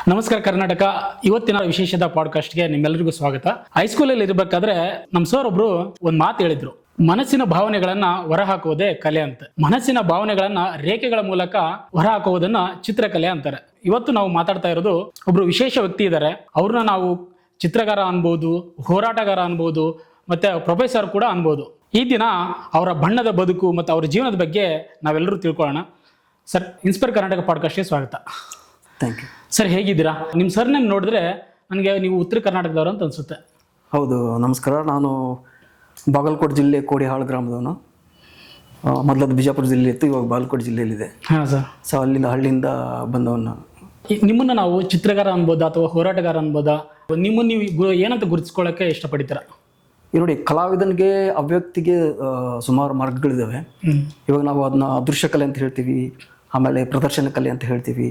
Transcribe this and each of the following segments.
ನಮಸ್ಕಾರ ಕರ್ನಾಟಕ. ಇವತ್ತಿನ ವಿಶೇಷದ ಪಾಡ್ಕಾಸ್ಟ್ಗೆ ನಿಮ್ಮೆಲ್ಲರಿಗೂ ಸ್ವಾಗತ. ಹೈಸ್ಕೂಲಲ್ಲಿ ಇರಬೇಕಾದ್ರೆ ನಮ್ಮ ಸರ್ ಒಬ್ರು ಒಂದ್ ಮಾತು ಹೇಳಿದ್ರು, ಮನಸ್ಸಿನ ಭಾವನೆಗಳನ್ನ ಹೊರಹಾಕುವುದೇ ಕಲೆ ಅಂತ. ಮನಸ್ಸಿನ ಭಾವನೆಗಳನ್ನ ರೇಖೆಗಳ ಮೂಲಕ ಹೊರಹಾಕುವುದನ್ನ ಚಿತ್ರಕಲೆ ಅಂತಾರೆ. ಇವತ್ತು ನಾವು ಮಾತಾಡ್ತಾ ಇರೋದು ಒಬ್ರು ವಿಶೇಷ ವ್ಯಕ್ತಿ ಇದ್ದಾರೆ. ಅವ್ರನ್ನ ನಾವು ಚಿತ್ರಗಾರ ಅನ್ಬೋದು, ಹೋರಾಟಗಾರ ಅನ್ಬೋದು, ಮತ್ತೆ ಪ್ರೊಫೆಸರ್ ಕೂಡ ಅನ್ಬೋದು. ಈ ದಿನ ಅವರ ಬಣ್ಣದ ಬದುಕು ಮತ್ತು ಅವರ ಜೀವನದ ಬಗ್ಗೆ ನಾವೆಲ್ಲರೂ ತಿಳ್ಕೊಳ್ಳೋಣ. ಸರ್, ಇನ್ಸ್ಪೈರ್ ಕರ್ನಾಟಕ ಪಾಡ್ಕಾಸ್ಟ್ಗೆ ಸ್ವಾಗತ. ಥ್ಯಾಂಕ್ ಯು ಸರ್, ಹೇಗಿದ್ದೀರಾ? ನಿಮ್ಮ ಸರ್ನೇಮ್ ನೋಡಿದ್ರೆ ನನಗೆ ನೀವು ಉತ್ತರ ಕರ್ನಾಟಕದವರು ಅಂತ ಅನ್ಸುತ್ತೆ. ಹೌದು, ನಮಸ್ಕಾರ. ನಾನು ಬಾಗಲಕೋಟೆ ಜಿಲ್ಲೆ ಕೋಡಿಹಾಳ ಗ್ರಾಮದವನು. ಮೊದಲದು ಬಿಜಾಪುರ ಜಿಲ್ಲೆ ಇತ್ತು, ಇವಾಗ ಬಾಗಲಕೋಟೆ ಜಿಲ್ಲೆಯಲ್ಲಿದೆ. ಹಾಂ ಸರ್. ಸೊ ಅಲ್ಲಿಂದ ಹಳ್ಳಿಯಿಂದ ಬಂದವನು. ನಿಮ್ಮನ್ನು ನಾವು ಚಿತ್ರಗಾರ ಅನ್ಬೋದಾ ಅಥವಾ ಹೋರಾಟಗಾರ ಅನ್ಬೋದಾ? ನಿಮ್ಮನ್ನು ನೀವು ಏನಂತ ಗುರುತಿಸ್ಕೊಳ್ಳೋಕ್ಕೆ ಇಷ್ಟಪಡ್ತೀರಾ? ನೋಡಿ, ಕಲಾವಿದನಿಗೆ ಅವ್ಯಕ್ತಿಗೆ ಸುಮಾರು ಮಾರ್ಗಗಳಿದ್ದಾವೆ. ಇವಾಗ ನಾವು ಅದನ್ನ ದೃಶ್ಯ ಕಲೆ ಅಂತ ಹೇಳ್ತೀವಿ, ಆಮೇಲೆ ಪ್ರದರ್ಶನ ಕಲೆ ಅಂತ ಹೇಳ್ತೀವಿ.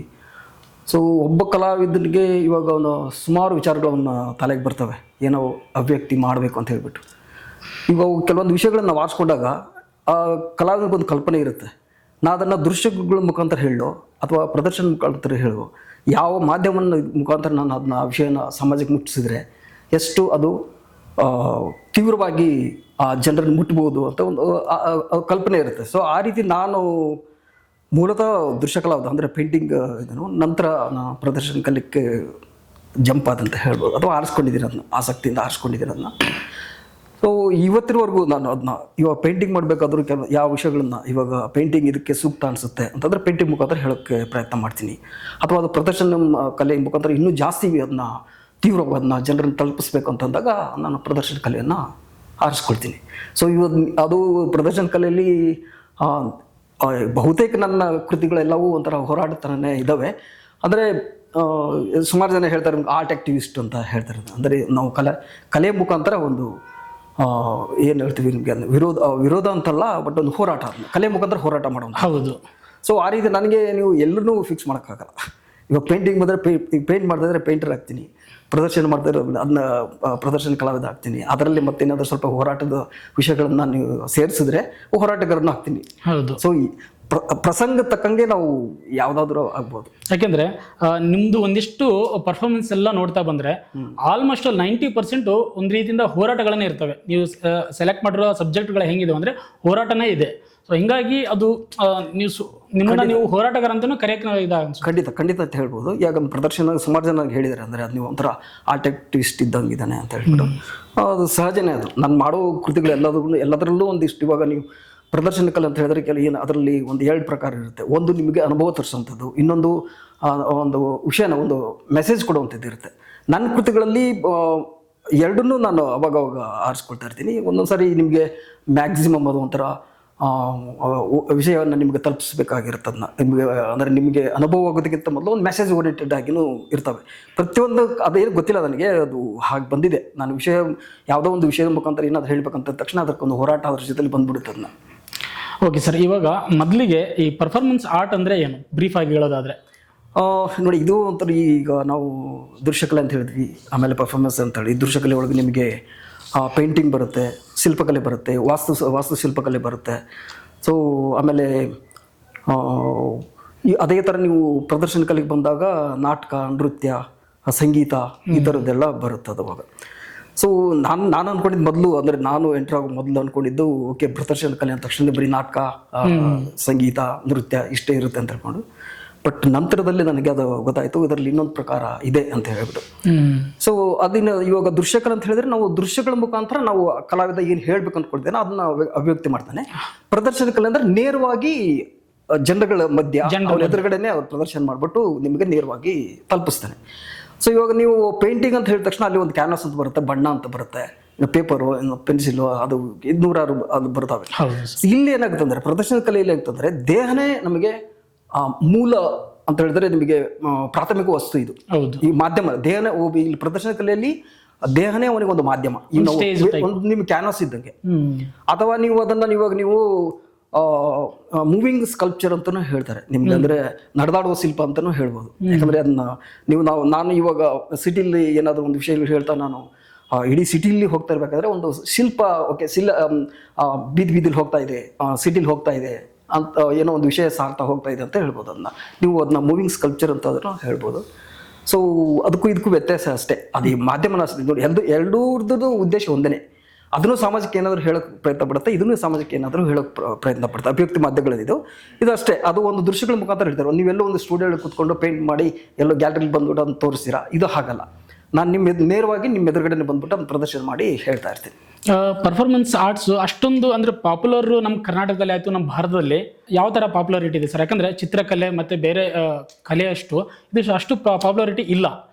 ಸೊ ಒಬ್ಬ ಕಲಾವಿದನಿಗೆ ಇವಾಗ ಅವನು ಸುಮಾರು ವಿಚಾರಗಳನ್ನ ತಲೆಗೆ ಬರ್ತವೆ, ಏನೋ ಅಭಿವ್ಯಕ್ತಿ ಮಾಡಬೇಕು ಅಂತ ಹೇಳ್ಬಿಟ್ಟು. ಇವಾಗ ಕೆಲವೊಂದು ವಿಷಯಗಳನ್ನ ನಾವು ಆರಿಸ್ಕೊಂಡಾಗ ಆ ಕಲಾವಿದನಿಗೊಂದು ಕಲ್ಪನೆ ಇರುತ್ತೆ. ನಾ ಅದನ್ನು ದೃಶ್ಯಗಳ ಮುಖಾಂತರ ಹೇಳೋ ಅಥವಾ ಪ್ರದರ್ಶನ ಮುಖಾಂತರ ಹೇಳೋ, ಯಾವ ಮಾಧ್ಯಮದ ಮುಖಾಂತರ ನಾನು ಅದನ್ನ ಆ ವಿಷಯನ ಸಮಾಜಕ್ಕೆ ಮುಟ್ಟಿಸಿದ್ರೆ ಎಷ್ಟು ಅದು ತೀವ್ರವಾಗಿ ಆ ಜನರನ್ನು ಮುಟ್ಬೋದು ಅಂತ ಒಂದು ಕಲ್ಪನೆ ಇರುತ್ತೆ. ಸೊ ಆ ರೀತಿ ನಾನು ಮೂಲತಃ ದೃಶ್ಯಕಲಾವಿದ, ಅಂದರೆ ಪೇಂಟಿಂಗ್ ಇದನ್ನು ನಂತರ ನಾನು ಪ್ರದರ್ಶನ ಕಲಿಕ್ಕೆ ಜಂಪ್ ಆದಂತ ಹೇಳ್ಬೋದು, ಅಥವಾ ಆರಿಸ್ಕೊಂಡಿದ್ದೀನಿ, ಅದನ್ನ ಆಸಕ್ತಿಯಿಂದ ಆರಿಸ್ಕೊಂಡಿದ್ದೀನಿ ಅದನ್ನ. ಸೊ ಇವತ್ತಿನವರೆಗೂ ನಾನು ಅದನ್ನ ಇವಾಗ ಪೇಂಟಿಂಗ್ ಮಾಡಬೇಕಾದ್ರೂ ಯಾವ ವಿಷಯಗಳನ್ನ ಇವಾಗ ಪೇಂಟಿಂಗ್ ಇದಕ್ಕೆ ಸೂಕ್ತ ಅನಿಸುತ್ತೆ ಅಂತಂದರೆ ಪೇಂಟಿಂಗ್ ಮುಖಾಂತರ ಹೇಳೋಕ್ಕೆ ಪ್ರಯತ್ನ ಮಾಡ್ತೀನಿ. ಅಥವಾ ಅದು ಪ್ರದರ್ಶನ ಕಲೆ ಮುಖಾಂತರ ಇನ್ನೂ ಜಾಸ್ತಿ ಅದನ್ನ ತೀವ್ರವಾಗಿ ಅದನ್ನ ಜನರನ್ನು ತಲುಪಿಸ್ಬೇಕು ಅಂತಂದಾಗ ನಾನು ಪ್ರದರ್ಶನ ಕಲೆಯನ್ನು ಆರಿಸ್ಕೊಳ್ತೀನಿ. ಸೊ ಇವತ್ತು ಅದು ಪ್ರದರ್ಶನ ಕಲೆಯಲ್ಲಿ ಬಹುತೇಕ ನನ್ನ ಕೃತಿಗಳೆಲ್ಲವೂ ಒಂಥರ ಹೋರಾಟ ಥರನೇ ಇದ್ದಾವೆ. ಅಂದರೆ ಸುಮಾರು ಜನ ಹೇಳ್ತಾರೆ ಆರ್ಟ್ ಆ್ಯಕ್ಟಿವಿಸ್ಟ್ ಅಂತ ಹೇಳ್ತಾರೆ. ಅಂದರೆ ನಾವು ಕಲೆ ಮುಖಾಂತರ ಒಂದು ಏನು ಹೇಳ್ತೀವಿ, ನಿಮಗೆ ವಿರೋಧ ಅಂತಲ್ಲ, ಬಟ್ ಒಂದು ಹೋರಾಟ, ಕಲೆ ಮುಖಾಂತರ ಹೋರಾಟ ಮಾಡೋದು. ಹೌದು. ಸೊ ಆ ರೀತಿ ನನಗೆ ನೀವು ಎಲ್ಲರೂ ಫಿಕ್ಸ್ ಮಾಡೋಕ್ಕಾಗಲ್ಲ. ಇವಾಗ ಪೇಂಟಿಂಗ್ ಬಂದರೆ ಪೇಂಟ್ ಮಾಡ್ತಾಯಿದ್ರೆ ಪೇಂಟರ್ ಆಗ್ತೀನಿ, ಪ್ರದರ್ಶನ ಮಾಡ್ತಾ ಇರೋ ಅದನ್ನ ಪ್ರದರ್ಶನ ಕಲಾವಿದ ಆಗ್ತೀನಿ. ಅದರಲ್ಲಿ ಮತ್ತೇನಾದರೂ ಸ್ವಲ್ಪ ಹೋರಾಟದ ವಿಷಯಗಳನ್ನು ನೀವು ಸೇರಿಸಿದ್ರೆ ಹೋರಾಟಗಾರನ ಆಗ್ತೀನಿ. ಹೌದು. ಸೊ ಈ ಪ್ರಸಂಗ ತಕ್ಕಂಗೆ ನಾವು ಯಾವುದಾದ್ರೂ ಆಗ್ಬೋದು. ಯಾಕೆಂದ್ರೆ ನಿಮ್ದು ಒಂದಿಷ್ಟು ಪರ್ಫಾರ್ಮೆನ್ಸ್ ಎಲ್ಲ ನೋಡ್ತಾ ಬಂದ್ರೆ ಆಲ್ಮೋಸ್ಟ್ 90% ಒಂದು ರೀತಿಯಿಂದ ಹೋರಾಟಗಳನ್ನೇ ಇರ್ತವೆ. ನೀವು ಸೆಲೆಕ್ಟ್ ಮಾಡಿರೋ ಸಬ್ಜೆಕ್ಟ್ಗಳು ಹೆಂಗಿದೆ ಅಂದ್ರೆ ಹೋರಾಟನೇ ಇದೆ. ಸೊ ಹಿಂಗಾಗಿ ಅದು ನೀವು ಹೋರಾಟಗಾರ ಅಂತಲೂ ಕರೆಯಕ್ಕೆ ಖಂಡಿತ ಅಂತ ಹೇಳ್ಬೋದು. ಈಗ ಪ್ರದರ್ಶನ ಸುಮಾರು ಜನ ಹೇಳಿದ್ದಾರೆ, ಅಂದರೆ ಅದು ನೀವು ಒಂಥರ ಆರ್ಟ್ ಆಕ್ಟಿವಿಸ್ಟ್ ಇದ್ದಂಗಿದ್ದಾನೆ ಅಂತ ಹೇಳ್ಬಿಟ್ಟು. ಅದು ಸಹಜನೇ. ಅದು ನಾನು ಮಾಡೋ ಕೃತಿಗಳು ಎಲ್ಲದರಲ್ಲೂ ಒಂದಿಷ್ಟು, ಇವಾಗ ನೀವು ಪ್ರದರ್ಶನ ಕಲೆ ಅಂತ ಹೇಳಿದ್ರೆ ಏನು ಅದರಲ್ಲಿ ಒಂದು 2 ಪ್ರಕಾರ ಇರುತ್ತೆ. ಒಂದು ನಿಮಗೆ ಅನುಭವ ತರಿಸುವಂಥದ್ದು, ಇನ್ನೊಂದು ಒಂದು ವಿಷಯನ ಒಂದು ಮೆಸೇಜ್ ಕೊಡುವಂಥದ್ದು ಇರುತ್ತೆ. ನನ್ನ ಕೃತಿಗಳಲ್ಲಿ ಎರಡನ್ನೂ ನಾನು ಅವಾಗವಾಗ ಆರಿಸ್ಕೊಳ್ತಾ ಇರ್ತೀನಿ. ಒಂದೊಂದು ಸಾರಿ ನಿಮಗೆ ಮ್ಯಾಕ್ಸಿಮಮ್ ಅದು ಒಂಥರ ವಿಷಯವನ್ನು ನಿಮಗೆ ತಲುಪಿಸ್ಬೇಕಾಗಿರುತ್ತೆ. ಅದನ್ನ ನಿಮಗೆ ಅಂದರೆ ನಿಮಗೆ ಅನುಭವ ಆಗೋದಕ್ಕಿಂತ ಮೊದಲು ಒಂದು ಮೆಸೇಜ್ ಓರಿಯೆಂಟೆಡ್ ಆಗಿನೂ ಇರ್ತವೆ. ಪ್ರತಿಯೊಂದು ಅದೇನು ಗೊತ್ತಿಲ್ಲ ನನಗೆ, ಅದು ಹಾಗೆ ಬಂದಿದೆ. ನಾನು ಯಾವುದೋ ಒಂದು ವಿಷಯದ ಮುಖಾಂತರ ಏನಾದರೂ ಹೇಳಬೇಕಂತ ತಕ್ಷಣ ಅದಕ್ಕೊಂದು ಹೋರಾಟ ಅದ್ರ ಜೊತೆಲಿ ಬಂದ್ಬಿಡುತ್ತೆ ಅದನ್ನ. ಓಕೆ ಸರ್, ಇವಾಗ ಮೊದಲಿಗೆ ಈ ಪರ್ಫಾರ್ಮೆನ್ಸ್ ಆರ್ಟ್ ಅಂದರೆ ಏನು, ಬ್ರೀಫ್ ಆಗಿ ಹೇಳೋದಾದರೆ? ನೋಡಿ, ಇದು ಒಂಥರ ಈಗ ನಾವು ದೃಶ್ಯಕಲೆ ಅಂತ ಹೇಳಿದ್ವಿ, ಆಮೇಲೆ ಪರ್ಫಾರ್ಮೆನ್ಸ್ ಅಂತೇಳಿ. ದೃಶ್ಯಕಲೆ ಒಳಗೆ ನಿಮಗೆ ಪೇಂಟಿಂಗ್ ಬರುತ್ತೆ, ಶಿಲ್ಪಕಲೆ ಬರುತ್ತೆ, ವಾಸ್ತುಶಿಲ್ಪಕಲೆ ಬರುತ್ತೆ. ಸೊ ಆಮೇಲೆ ಅದೇ ಥರ ನೀವು ಪ್ರದರ್ಶನ ಕಲೆಗೆ ಬಂದಾಗ ನಾಟಕ, ನೃತ್ಯ, ಸಂಗೀತ ಈ ಥರದ್ದೆಲ್ಲ ಬರುತ್ತೆ ಅವಾಗ. ಸೊ ನಾನು ಅಂದ್ಕೊಂಡಿದ್ದು ಮೊದಲು, ಅಂದರೆ ನಾನು ಎಂಟರ್ ಆಗೋ ಮೊದಲು ಅಂದ್ಕೊಂಡಿದ್ದು ಓಕೆ ಪ್ರದರ್ಶನ ಕಲೆ ಅಂದ ತಕ್ಷಣ ಬರೀ ನಾಟಕ, ಸಂಗೀತ, ನೃತ್ಯ ಇಷ್ಟೇ ಇರುತ್ತೆ ಅಂತ ಹೇಳ್ಕೊಂಡು. ಬಟ್ ನಂತರದಲ್ಲಿ ನನಗೆ ಅದು ಗೊತ್ತಾಯಿತು, ಇದರಲ್ಲಿ ಇನ್ನೊಂದು ಪ್ರಕಾರ ಇದೆ ಅಂತ ಹೇಳ್ಬಿಟ್ಟು. ಸೊ ಅದನ್ನ ಇವಾಗ ದೃಶ್ಯಕಲೆ ಅಂತ ಹೇಳಿದ್ರೆ ನಾವು ದೃಶ್ಯಗಳ ಮುಖಾಂತರ ನಾವು ಕಲಾವಿದ ಏನು ಹೇಳ್ಬೇಕು ಅಂದ್ಕೊಳ್ತೇನೆ ಅದನ್ನ ಅಭಿವ್ಯಕ್ತಿ ಮಾಡ್ತಾನೆ. ಪ್ರದರ್ಶನ ಕಲೆ ಅಂದ್ರೆ ನೇರವಾಗಿ ಜನಗಳ ಮಧ್ಯ ಎದುರುಗಡೆನೆ ಅವ್ರು ಪ್ರದರ್ಶನ ಮಾಡಿಬಿಟ್ಟು ನಿಮಗೆ ನೇರವಾಗಿ ತಲುಪಿಸ್ತಾನೆ. ಸೊ ಇವಾಗ ನೀವು ಪೇಂಟಿಂಗ್ ಅಂತ ಹೇಳಿದ ತಕ್ಷಣ ಅಲ್ಲಿ ಒಂದು ಕ್ಯಾನ್ವಾಸ್ ಅಂತ ಬರುತ್ತೆ, ಬಣ್ಣ ಅಂತ ಬರುತ್ತೆ, ಪೇಪರು, ಪೆನ್ಸಿಲು, ಅದು 200 ಅದು ಬರ್ತವೆ. ಇಲ್ಲಿ ಏನಾಗುತ್ತೆ ಅಂದರೆ ಪ್ರದರ್ಶನ ಕಲೆಯಲ್ಲಿ ಏನಾಗ್ತಂದ್ರೆ ದೇಹನೇ ನಮಗೆ ಮೂಲ ಅಂತ ಹೇಳಿದ್ರೆ ನಿಮಗೆ ಪ್ರಾಥಮಿಕ ವಸ್ತು ಇದು. ಈ ಮಾಧ್ಯಮ ದೇಹನೇ ಇಲ್ಲಿ ಪ್ರದರ್ಶನ ಕಲೆಯಲ್ಲಿ ದೇಹನೇ ಅವನಿಗೆ ಒಂದು ಮಾಧ್ಯಮ. ಒಂದು ನಿಮ್ಗೆ ಕ್ಯಾನ್ವಾಸ್ ಇದ್ದಂಗೆ. ಅಥವಾ ನೀವು ಅದನ್ನ ಇವಾಗ ನೀವು ಮೂವಿಂಗ್ ಸ್ಕಲ್ಪ್ಚರ್ ಅಂತಾನೂ ಹೇಳ್ತಾರೆ ನಿಮ್ಗೆ, ಅಂದ್ರೆ ನಡೆದಾಡುವ ಶಿಲ್ಪ ಅಂತಾನೂ ಹೇಳ್ಬೋದು. ಯಾಕಂದ್ರೆ ಅದನ್ನ ನಾನು ಇವಾಗ ಸಿಟಿಲಿ ಏನಾದರೂ ಒಂದು ವಿಷಯ ಹೇಳ್ತಾ ನಾನು ಇಡೀ ಸಿಟಿಲಿ ಹೋಗ್ತಾ ಇರ್ಬೇಕಾದ್ರೆ ಒಂದು ಶಿಲ್ಪ, ಓಕೆ ಬೀದಿಲಿ ಹೋಗ್ತಾ ಇದೆ, ಸಿಟಿಲಿ ಹೋಗ್ತಾ ಇದೆ ಅಂತ ಏನೋ ಒಂದು ವಿಷಯ ಸಾರ್ತಾ ಹೋಗ್ತಾ ಇದೆ ಅಂತ ಹೇಳ್ಬೋದು. ನೀವು ಅದನ್ನ ಮೂವಿಂಗ್ ಸ್ಕಲ್ಪ್ಚರ್ ಅಂತ ಅದನ್ನು ಹೇಳ್ಬೋದು. ಸೊ ಅದಕ್ಕೂ ಇದಕ್ಕೂ ವ್ಯತ್ಯಾಸ ಅಷ್ಟೇ. ಅದು ಮಾಧ್ಯಮನ ಅಷ್ಟೇ ನೋಡಿ, ಎರಡೂರ್ದು ಉದ್ದೇಶ ಒಂದೇ. ಅದನ್ನು ಸಾಮಾಜಿಕ ಏನಾದರೂ ಹೇಳೋಕೆ ಪ್ರಯತ್ನ ಪಡುತ್ತೆ, ಇದನ್ನು ಸಾಮಾಜಿಕ ಏನಾದರೂ ಹೇಳೋಕೆ ಪ್ರಯತ್ನ ಪಡುತ್ತೆ. ಅಭಿವ್ಯಕ್ತಿ ಮಾಧ್ಯಮಗಳಿದು ಇದು ಅಷ್ಟೇ. ಅದು ಒಂದು ದೃಶ್ಯಗಳ ಮುಖಾಂತರ ಹೇಳ್ತಾರೆ. ನೀವೆಲ್ಲೋ ಒಂದು ಸ್ಟುಡಿಯೋ ಕೂತ್ಕೊಂಡು ಪೇಂಟ್ ಮಾಡಿ ಎಲ್ಲೋ ಗ್ಯಾಲರಿಲಿ ಬಂದ್ಬಿಟ್ಟು ಅದನ್ನು ತೋರಿಸ್ತೀರಾ, ಇದು ಹಾಗಲ್ಲ. ನಾನು ನೇರವಾಗಿ ನಿಮ್ಮ ಎದುರುಗಡೆ ಬಂದ್ಬಿಟ್ಟು ಅದನ್ನು ಪ್ರದರ್ಶನ ಮಾಡಿ ಹೇಳ್ತಾ ಇರ್ತೀನಿ. ಪರ್ಫಾರ್ಮೆನ್ಸ್ ಆರ್ಟ್ಸ್ ಅಷ್ಟೊಂದು ಅಂದ್ರೆ ಪಾಪ್ಯುಲರ್ ನಮ್ಮ ಕರ್ನಾಟಕದಲ್ಲಿ ಆಯ್ತು, ನಮ್ಮ ಭಾರತದಲ್ಲಿ ಯಾವ ತರ ಪಾಪ್ಯುಲಾರಿಟಿ ಇದೆ ಸರ್? ಯಾಕಂದ್ರೆ ಚಿತ್ರಕಲೆ ಮತ್ತೆ ಬೇರೆ ಕಲೆಯಷ್ಟು ಇದು ಅಷ್ಟು ಪಾಪ್ಯುಲಾರಿಟಿ ಇಲ್ಲ.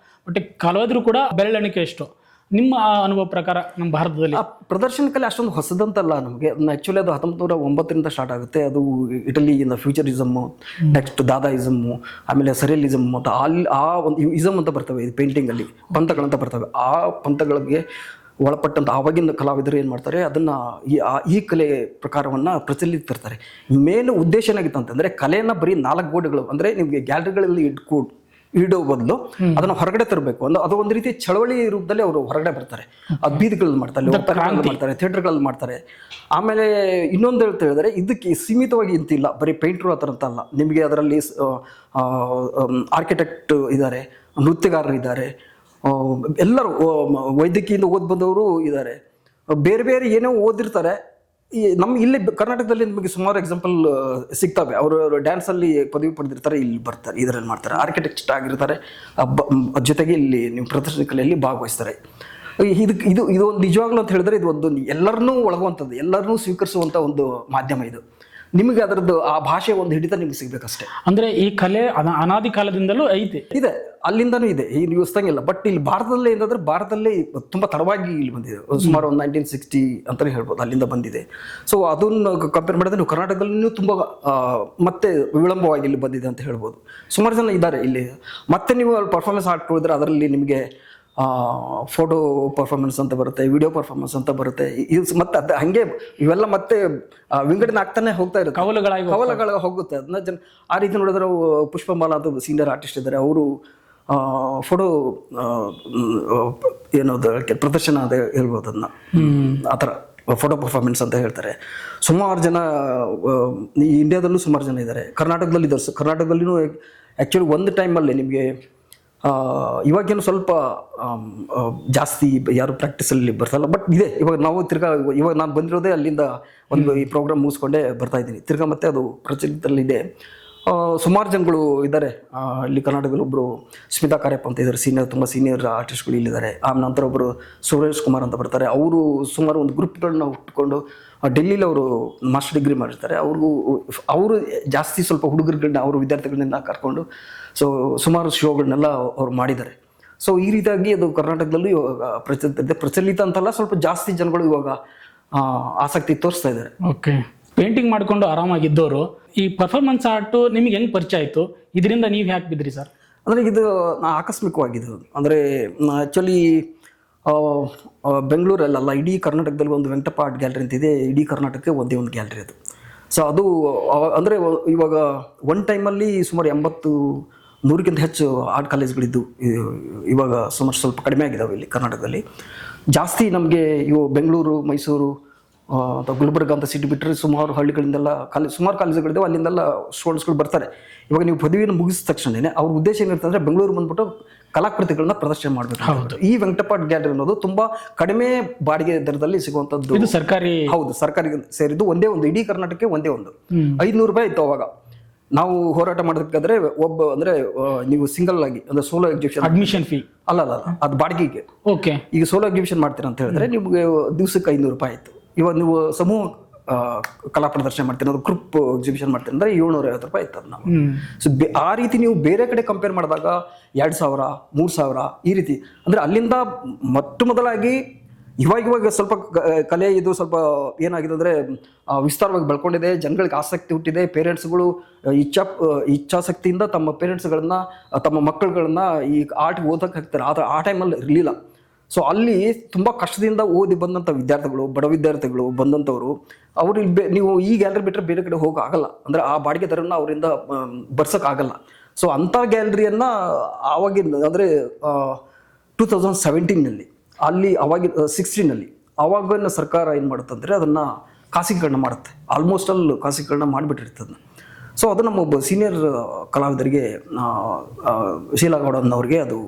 ಬಟ್ ಕಲಾವಿದ್ರು ಕೂಡ ಬೆರಳೆಣಿಕೆ ಎಷ್ಟು. ನಿಮ್ಮ ಅನುಭವ ಪ್ರಕಾರ ನಮ್ಮ ಭಾರತದಲ್ಲಿ ಪ್ರದರ್ಶನ ಕಲೆ ಅಷ್ಟೊಂದು ಹೊಸದಂತಲ್ಲ ನಮಗೆ. ಆ್ಯಕ್ಚುಲಿ ಅದು 1909 ಸ್ಟಾರ್ಟ್ ಆಗುತ್ತೆ. ಅದು ಇಟಲಿಯಿಂದ ಫ್ಯೂಚರಿಸಮ್ಮು, ನೆಕ್ಸ್ಟ್ ದಾದಾಯಿಸಮ್ಮು, ಆಮೇಲೆ ಸರಿಯಲಿಸಮ್ ಮತ್ತು ಆ ಒಂದು ಇಸಮ್ ಅಂತ ಬರ್ತವೆ ಇದು ಪೇಂಟಿಂಗಲ್ಲಿ, ಪಂಥಗಳಂತ ಬರ್ತವೆ. ಆ ಪಂಥಗಳಿಗೆ ಒಳಪಟ್ಟಂಥ ಆವಾಗಿನ ಕಲಾವಿದರು ಏನು ಮಾಡ್ತಾರೆ, ಅದನ್ನು ಈ ಕಲೆ ಪ್ರಕಾರವನ್ನು ಪ್ರಚಲಿತ ಮೇನ್ ಉದ್ದೇಶ ಏನಾಗಿತ್ತು ಅಂತಂದರೆ, ಕಲೆಯನ್ನು ಬರೀ 4 ಗೋಡೆಗಳು ಅಂದರೆ ನಿಮಗೆ ಗ್ಯಾಲರಿಗಳಲ್ಲಿ ಇಡೋ ಬದಲು ಅದನ್ನು ಹೊರಗಡೆ ತರಬೇಕು. ಅದು ಒಂದು ರೀತಿ ಚಳವಳಿ ರೂಪದಲ್ಲಿ ಅವರು ಹೊರಗಡೆ ಬರ್ತಾರೆ. ಅದು ಬೀದಿಗಳಲ್ಲಿ ಮಾಡ್ತಾರೆ, ಥಿಯೇಟರ್ಗಳಲ್ಲಿ ಮಾಡ್ತಾರೆ. ಆಮೇಲೆ ಇನ್ನೊಂದು ಹೇಳ್ತಾ ಹೇಳಿದ್ರೆ, ಇದಕ್ಕೆ ಸೀಮಿತವಾಗಿ ಇಂತಿಲ್ಲ, ಬರೀ ಪೇಂಟ್ರು ಆ ಥರ ಅಂತ ಅಲ್ಲ. ನಿಮಗೆ ಅದರಲ್ಲಿ ಆರ್ಕಿಟೆಕ್ಟ್ ಇದ್ದಾರೆ, ನೃತ್ಯಗಾರರು ಇದ್ದಾರೆ, ಎಲ್ಲರೂ ವೈದ್ಯಕೀಯಿಂದ ಓದಿ ಬಂದವರು ಇದ್ದಾರೆ, ಬೇರೆ ಬೇರೆ ಏನೋ ಓದಿರ್ತಾರೆ. ನಮ್ಮ ಇಲ್ಲಿ ಕರ್ನಾಟಕದಲ್ಲಿ ನಿಮಗೆ ಸುಮಾರು ಎಕ್ಸಾಂಪಲ್ ಸಿಗ್ತವೆ. ಅವರು ಡ್ಯಾನ್ಸಲ್ಲಿ ಪದವಿ ಪಡೆದಿರ್ತಾರೆ, ಇಲ್ಲಿ ಬರ್ತಾರೆ, ಇದರಲ್ಲಿ ಮಾಡ್ತಾರೆ, ಆರ್ಕಿಟೆಕ್ಟ್ ಆಗಿರ್ತಾರೆ, ಜೊತೆಗೆ ಇಲ್ಲಿ ನಿಮ್ಮ ಪ್ರದರ್ಶನ ಕಲೆಯಲ್ಲಿ ಭಾಗವಹಿಸ್ತಾರೆ. ಇದು ಒಂದು ನಿಜವಾಗ್ಲೂ ಅಂತ ಹೇಳಿದ್ರೆ ಇದು ಒಂದು ಎಲ್ಲರನ್ನೂ ಒಳಗುವಂಥದ್ದು, ಎಲ್ಲರನ್ನೂ ಸ್ವೀಕರಿಸುವಂಥ ಒಂದು ಮಾಧ್ಯಮ ಇದು. ನಿಮಗೆ ಅದರದ್ದು ಆ ಭಾಷೆ ಒಂದು ಹಿಡಿತ ನಿಮ್ಗೆ ಸಿಗ್ಬೇಕಷ್ಟೇ. ಅಂದ್ರೆ ಈ ಕಲೆ ಅನಾದಿ ಕಾಲದಿಂದಲೂ ಇದೆ, ಅಲ್ಲಿಂದನೂ ಇದೆ, ಇಲ್ಲಿ ಹೊಸದಂಗಿಲ್ಲ. ಬಟ್ ಇಲ್ಲಿ ಭಾರತದಲ್ಲೇ ಏನಂದ್ರೆ, ಭಾರತದಲ್ಲೇ ತುಂಬ ತಡವಾಗಿ ಇಲ್ಲಿ ಬಂದಿದೆ. ಸುಮಾರು ಒಂದು 1960 ಅಂತಲೇ ಹೇಳ್ಬೋದು, ಅಲ್ಲಿಂದ ಬಂದಿದೆ. ಸೊ ಅದನ್ನು ಕಂಪೇರ್ ಮಾಡಿದ್ರೆ ನೀವು ಕರ್ನಾಟಕದಲ್ಲೂ ತುಂಬ ಮತ್ತೆ ವಿಳಂಬವಾಗಿ ಇಲ್ಲಿ ಬಂದಿದೆ ಅಂತ ಹೇಳ್ಬೋದು. ಸುಮಾರು ಜನ ಇದ್ದಾರೆ ಇಲ್ಲಿ. ಮತ್ತೆ ನೀವು ಅಲ್ಲಿ ಪರ್ಫಾರ್ಮೆನ್ಸ್ ಆರ್ಟ್ ನೋಡಿದ್ರೆ ಅದರಲ್ಲಿ ನಿಮಗೆ ಫೋಟೋ ಪರ್ಫಾರ್ಮೆನ್ಸ್ ಅಂತ ಬರುತ್ತೆ, ವಿಡಿಯೋ ಪರ್ಫಾರ್ಮೆನ್ಸ್ ಅಂತ ಬರುತ್ತೆ. ಇದು ಮತ್ತೆ ಅದು ಹಂಗೆ ಇವೆಲ್ಲ ಮತ್ತೆ ವಿಂಗಡಣೆ ಆಗ್ತಾನೆ ಹೋಗ್ತಾ ಇರುತ್ತೆ, ಕವಲಗಳ ಹೋಗುತ್ತೆ. ಅದನ್ನ ಜನ ಆ ರೀತಿ ನೋಡಿದ್ರೆ ಪುಷ್ಪಮಾಲಾ ಅಂತ ಸೀನಿಯರ್ ಆರ್ಟಿಸ್ಟ್ ಇದ್ದಾರೆ, ಅವರು ಫೋಟೋ ಏನೋದು ಪ್ರದರ್ಶನ ಅಂತ ಹೇಳ್ಬೋದು, ಅದನ್ನ ಆ ಥರ ಫೋಟೋ ಪರ್ಫಾರ್ಮೆನ್ಸ್ ಅಂತ ಹೇಳ್ತಾರೆ. ಸುಮಾರು ಜನ ಈ ಇಂಡಿಯಾದಲ್ಲೂ ಸುಮಾರು ಜನ ಇದ್ದಾರೆ, ಕರ್ನಾಟಕದಲ್ಲಿ ಇದ್ದಾರೆ. ಕರ್ನಾಟಕದಲ್ಲಿನೂ ಆ್ಯಕ್ಚುಲಿ ಒಂದು ಟೈಮಲ್ಲಿ ನಿಮಗೆ ಇವಾಗೇನು ಸ್ವಲ್ಪ ಜಾಸ್ತಿ ಯಾರು ಪ್ರಾಕ್ಟೀಸಲ್ಲಿ ಬರ್ತಲ್ಲ, ಬಟ್ ಇದೆ. ಇವಾಗ ನಾನು ಬಂದಿರೋದೇ ಅಲ್ಲಿಂದ ಒಂದು ಈ ಪ್ರೋಗ್ರಾಮ್ ಮುಗಿಸ್ಕೊಂಡೇ ಬರ್ತಾ ಇದ್ದೀನಿ ತಿರ್ಗಾ. ಮತ್ತೆ ಅದು ಪ್ರಚಲಿತದಲ್ಲಿದೆ. ಸುಮಾರು ಜನಗಳು ಇದ್ದಾರೆ ಇಲ್ಲಿ ಕರ್ನಾಟಕದಲ್ಲಿ. ಒಬ್ಬರು ಸ್ಮಿತಾ ಕಾರ್ಯಪ್ಪ ಅಂತ ಇದ್ದಾರೆ, ತುಂಬ ಸೀನಿಯರ್ ಆರ್ಟಿಸ್ಟ್ಗಳು ಇಲ್ಲಿದ್ದಾರೆ. ಆ ನಂತರ ಒಬ್ಬರು ಸುರೇಶ್ ಕುಮಾರ್ ಅಂತ ಬರ್ತಾರೆ. ಅವರು ಸುಮಾರು ಒಂದು ಗ್ರೂಪ್ಗಳನ್ನ ಹುಟ್ಕೊಂಡು ಡೆಲ್ಲಿಲಿ ಅವರು ಮಾಸ್ಟರ್ ಡಿಗ್ರಿ ಮಾಡಿರ್ತಾರೆ. ಅವರು ಜಾಸ್ತಿ ಸ್ವಲ್ಪ ಹುಡುಗರುಗಳನ್ನ ಅವರು ವಿದ್ಯಾರ್ಥಿಗಳನ್ನೆಲ್ಲ ಕರ್ಕೊಂಡು ಸುಮಾರು ಶೋಗಳನ್ನೆಲ್ಲ ಅವ್ರು ಮಾಡಿದ್ದಾರೆ. ಸೊ ಈ ರೀತಿಯಾಗಿ ಅದು ಕರ್ನಾಟಕದಲ್ಲೂ ಇವಾಗ ಪ್ರಚಲಿತ ಅಂತಲ್ಲ, ಸ್ವಲ್ಪ ಜಾಸ್ತಿ ಜನಗಳು ಇವಾಗ ಆಸಕ್ತಿ ತೋರಿಸ್ತಾ ಇದ್ದಾರೆ. ಓಕೆ, ಪೇಂಟಿಂಗ್ ಮಾಡ್ಕೊಂಡು ಆರಾಮಾಗಿದ್ದವರು ಈ ಪರ್ಫಾರ್ಮೆನ್ಸ್ ಆರ್ಟ್ ನಿಮಗೆ ಹೆಂಗೆ ಪರಿಚಯ ಆಯಿತು? ಇದರಿಂದ ನೀವು ಯಾಕೆ ಬಿದ್ರಿ ಸರ್? ಅಂದರೆ ಇದು ಆಕಸ್ಮಿಕವಾಗಿದ್ದು. ಅಂದರೆ ಆ್ಯಕ್ಚುಲಿ ಬೆಂಗಳೂರಲ್ಲ, ಇಡೀ ಕರ್ನಾಟಕದಲ್ಲಿ ಒಂದು ವೆಂಕಟಪ್ಪ ಆರ್ಟ್ ಗ್ಯಾಲರಿ ಅಂತಿದೆ. ಇಡೀ ಕರ್ನಾಟಕಕ್ಕೆ ಒಂದೇ ಒಂದು ಗ್ಯಾಲರಿ ಅದು. ಸೊ ಅದು ಅಂದರೆ ಇವಾಗ ಒನ್ ಟೈಮಲ್ಲಿ ಸುಮಾರು 80-100ಕ್ಕಿಂತ ಹೆಚ್ಚು ಆರ್ಟ್ ಕಾಲೇಜ್ಗಳಿದ್ದು. ಇವಾಗ ಸುಮಾರು ಸ್ವಲ್ಪ ಕಡಿಮೆ ಆಗಿದ್ದಾವೆ ಇಲ್ಲಿ ಕರ್ನಾಟಕದಲ್ಲಿ. ಜಾಸ್ತಿ ನಮಗೆ ಇವು ಬೆಂಗಳೂರು, ಮೈಸೂರು ಅಥವಾ ಗುಲ್ಬರ್ಗ ಅಂತ ಸಿಟಿ ಬಿಟ್ಟರೆ ಸುಮಾರು ಹಳ್ಳಿಗಳಿಂದೆಲ್ಲ ಸುಮಾರು ಕಾಲೇಜುಗಳಿದ್ದಾವೆ, ಅಲ್ಲಿಂದೆಲ್ಲ ಸ್ಟೂಡೆಂಟ್ಸ್ಗಳು ಬರ್ತಾರೆ. ಇವಾಗ ನೀವು ಪದವಿಯನ್ನು ಮುಗಿಸಿದ ತಕ್ಷಣನೇ ಅವ್ರ ಉದ್ದೇಶ ಏನಿರುತ್ತೆ ಅಂದರೆ ಬೆಂಗಳೂರು ಬಂದ್ಬಿಟ್ಟು ಕಲಾಕೃತಿಗಳನ್ನ ಪ್ರದರ್ಶನ ಮಾಡಬೇಕು. ಈ ವೆಂಕಟಪ್ಪ ಆರ್ಟ್ ಗ್ಯಾಲರಿ ಅನ್ನೋದು ತುಂಬಾ ಕಡಿಮೆ ಬಾಡಿಗೆ ದರದಲ್ಲಿ ಸಿಗುವಂಥದ್ದು. ಇದು ಸರ್ಕಾರಿ? ಹೌದು, ಸರ್ಕಾರಿಗೆ ಸೇರಿದ್ದು. ಒಂದೇ ಒಂದು, ಇಡೀ ಕರ್ನಾಟಕಕ್ಕೆ ಒಂದೇ ಒಂದು. 500 ರೂಪಾಯಿ ಇತ್ತು ಅವಾಗ. ನಾವು ಹೋರಾಟ ಮಾಡಬೇಕಾದ್ರೆ ಅಂದ್ರೆ ನೀವು ಸಿಂಗಲ್ ಆಗಿ ಅಂದ್ರೆ ಸೋಲೋ ಎಕ್ಸಿಬಿಷನ್ ಅಡ್ಮಿಷನ್ ಫೀ ಅಲ್ಲ ಅದು ಬಾಡಿಗೆಗೆ. ಓಕೆ, ಈಗ ಸೋಲೋ ಎಕ್ಸಿಬಿಷನ್ ಮಾಡ್ತೀರಾ ಅಂತ ಹೇಳಿದ್ರೆ ನಿಮಗೆ ದಿವಸಕ್ಕೆ 500 ರೂಪಾಯಿ ಆಯಿತು. ಇವಾಗ ನೀವು ಸಮೂಹ ಕಲಾ ಪ್ರದರ್ಶನ ಮಾಡ್ತೀನಿ, ಅದು ಗ್ರೂಪ್ ಎಕ್ಸಿಬಿಷನ್ ಮಾಡ್ತೀನಿ ಅಂದರೆ 750 ರೂಪಾಯಿ ಇತ್ತು ಅದು ನಾವು. ಸೊ ಆ ರೀತಿ ನೀವು ಬೇರೆ ಕಡೆ ಕಂಪೇರ್ ಮಾಡಿದಾಗ 2000, 3000 ಈ ರೀತಿ. ಅಂದರೆ ಅಲ್ಲಿಂದ ಮೊದಲಾಗಿ ಇವಾಗ ಸ್ವಲ್ಪ ಕಲೆ ಇದು ಸ್ವಲ್ಪ ಏನಾಗಿದೆ ಅಂದರೆ ವಿಸ್ತಾರವಾಗಿ ಬೆಳ್ಕೊಂಡಿದೆ, ಜನಗಳಿಗೆ ಆಸಕ್ತಿ ಹುಟ್ಟಿದೆ. ಪೇರೆಂಟ್ಸ್ಗಳು ಇಚ್ಛಾಸಕ್ತಿಯಿಂದ ತಮ್ಮ ಪೇರೆಂಟ್ಸ್ಗಳನ್ನ, ತಮ್ಮ ಮಕ್ಕಳುಗಳನ್ನ ಈ ಆರ್ಟ್ಗೆ ಓದಕ್ಕೆ ಹಾಕ್ತಾರೆ. ಆ ಟೈಮಲ್ಲಿ ಇರಲಿಲ್ಲ. ಸೊ ಅಲ್ಲಿ ತುಂಬ ಕಷ್ಟದಿಂದ ಓದಿ ಬಂದಂಥ ವಿದ್ಯಾರ್ಥಿಗಳು, ಬಡ ವಿದ್ಯಾರ್ಥಿಗಳು ಬಂದಂಥವ್ರು, ಅವರು ನೀವು ಈ ಗ್ಯಾಲರಿ ಬಿಟ್ಟರೆ ಬೇರೆ ಕಡೆ ಹೋಗೋಕ್ಕಾಗಲ್ಲ. ಅಂದರೆ ಆ ಬಾಡಿಗೆ ದರನ ಅವರಿಂದ ಬರ್ಸೋಕ್ಕಾಗಲ್ಲ. ಸೊ ಅಂಥ ಗ್ಯಾಲರಿಯನ್ನು ಆವಾಗಿನ ಅಂದರೆ 2017ನಲ್ಲಿ ಅಲ್ಲಿ ಅವಾಗಿ 16ನಲ್ಲಿ ಆವಾಗಿನ ಸರ್ಕಾರ ಏನು ಮಾಡುತ್ತಂದರೆ ಅದನ್ನು ಖಾಸಗೀಕರಣ ಮಾಡುತ್ತೆ. ಆಲ್ಮೋಸ್ಟ್ ಅಲ್ಲಿ ಖಾಸಗೀಕರಣ ಮಾಡಿಬಿಟ್ಟಿರ್ತದೆ. ಸೊ ಅದು ನಮ್ಮ ಒಬ್ಬ ಸೀನಿಯರ್ ಕಲಾವಿದರಿಗೆ ಶೀಲಾಗೌಡ ಅನ್ನೋರಿಗೆ ಅದು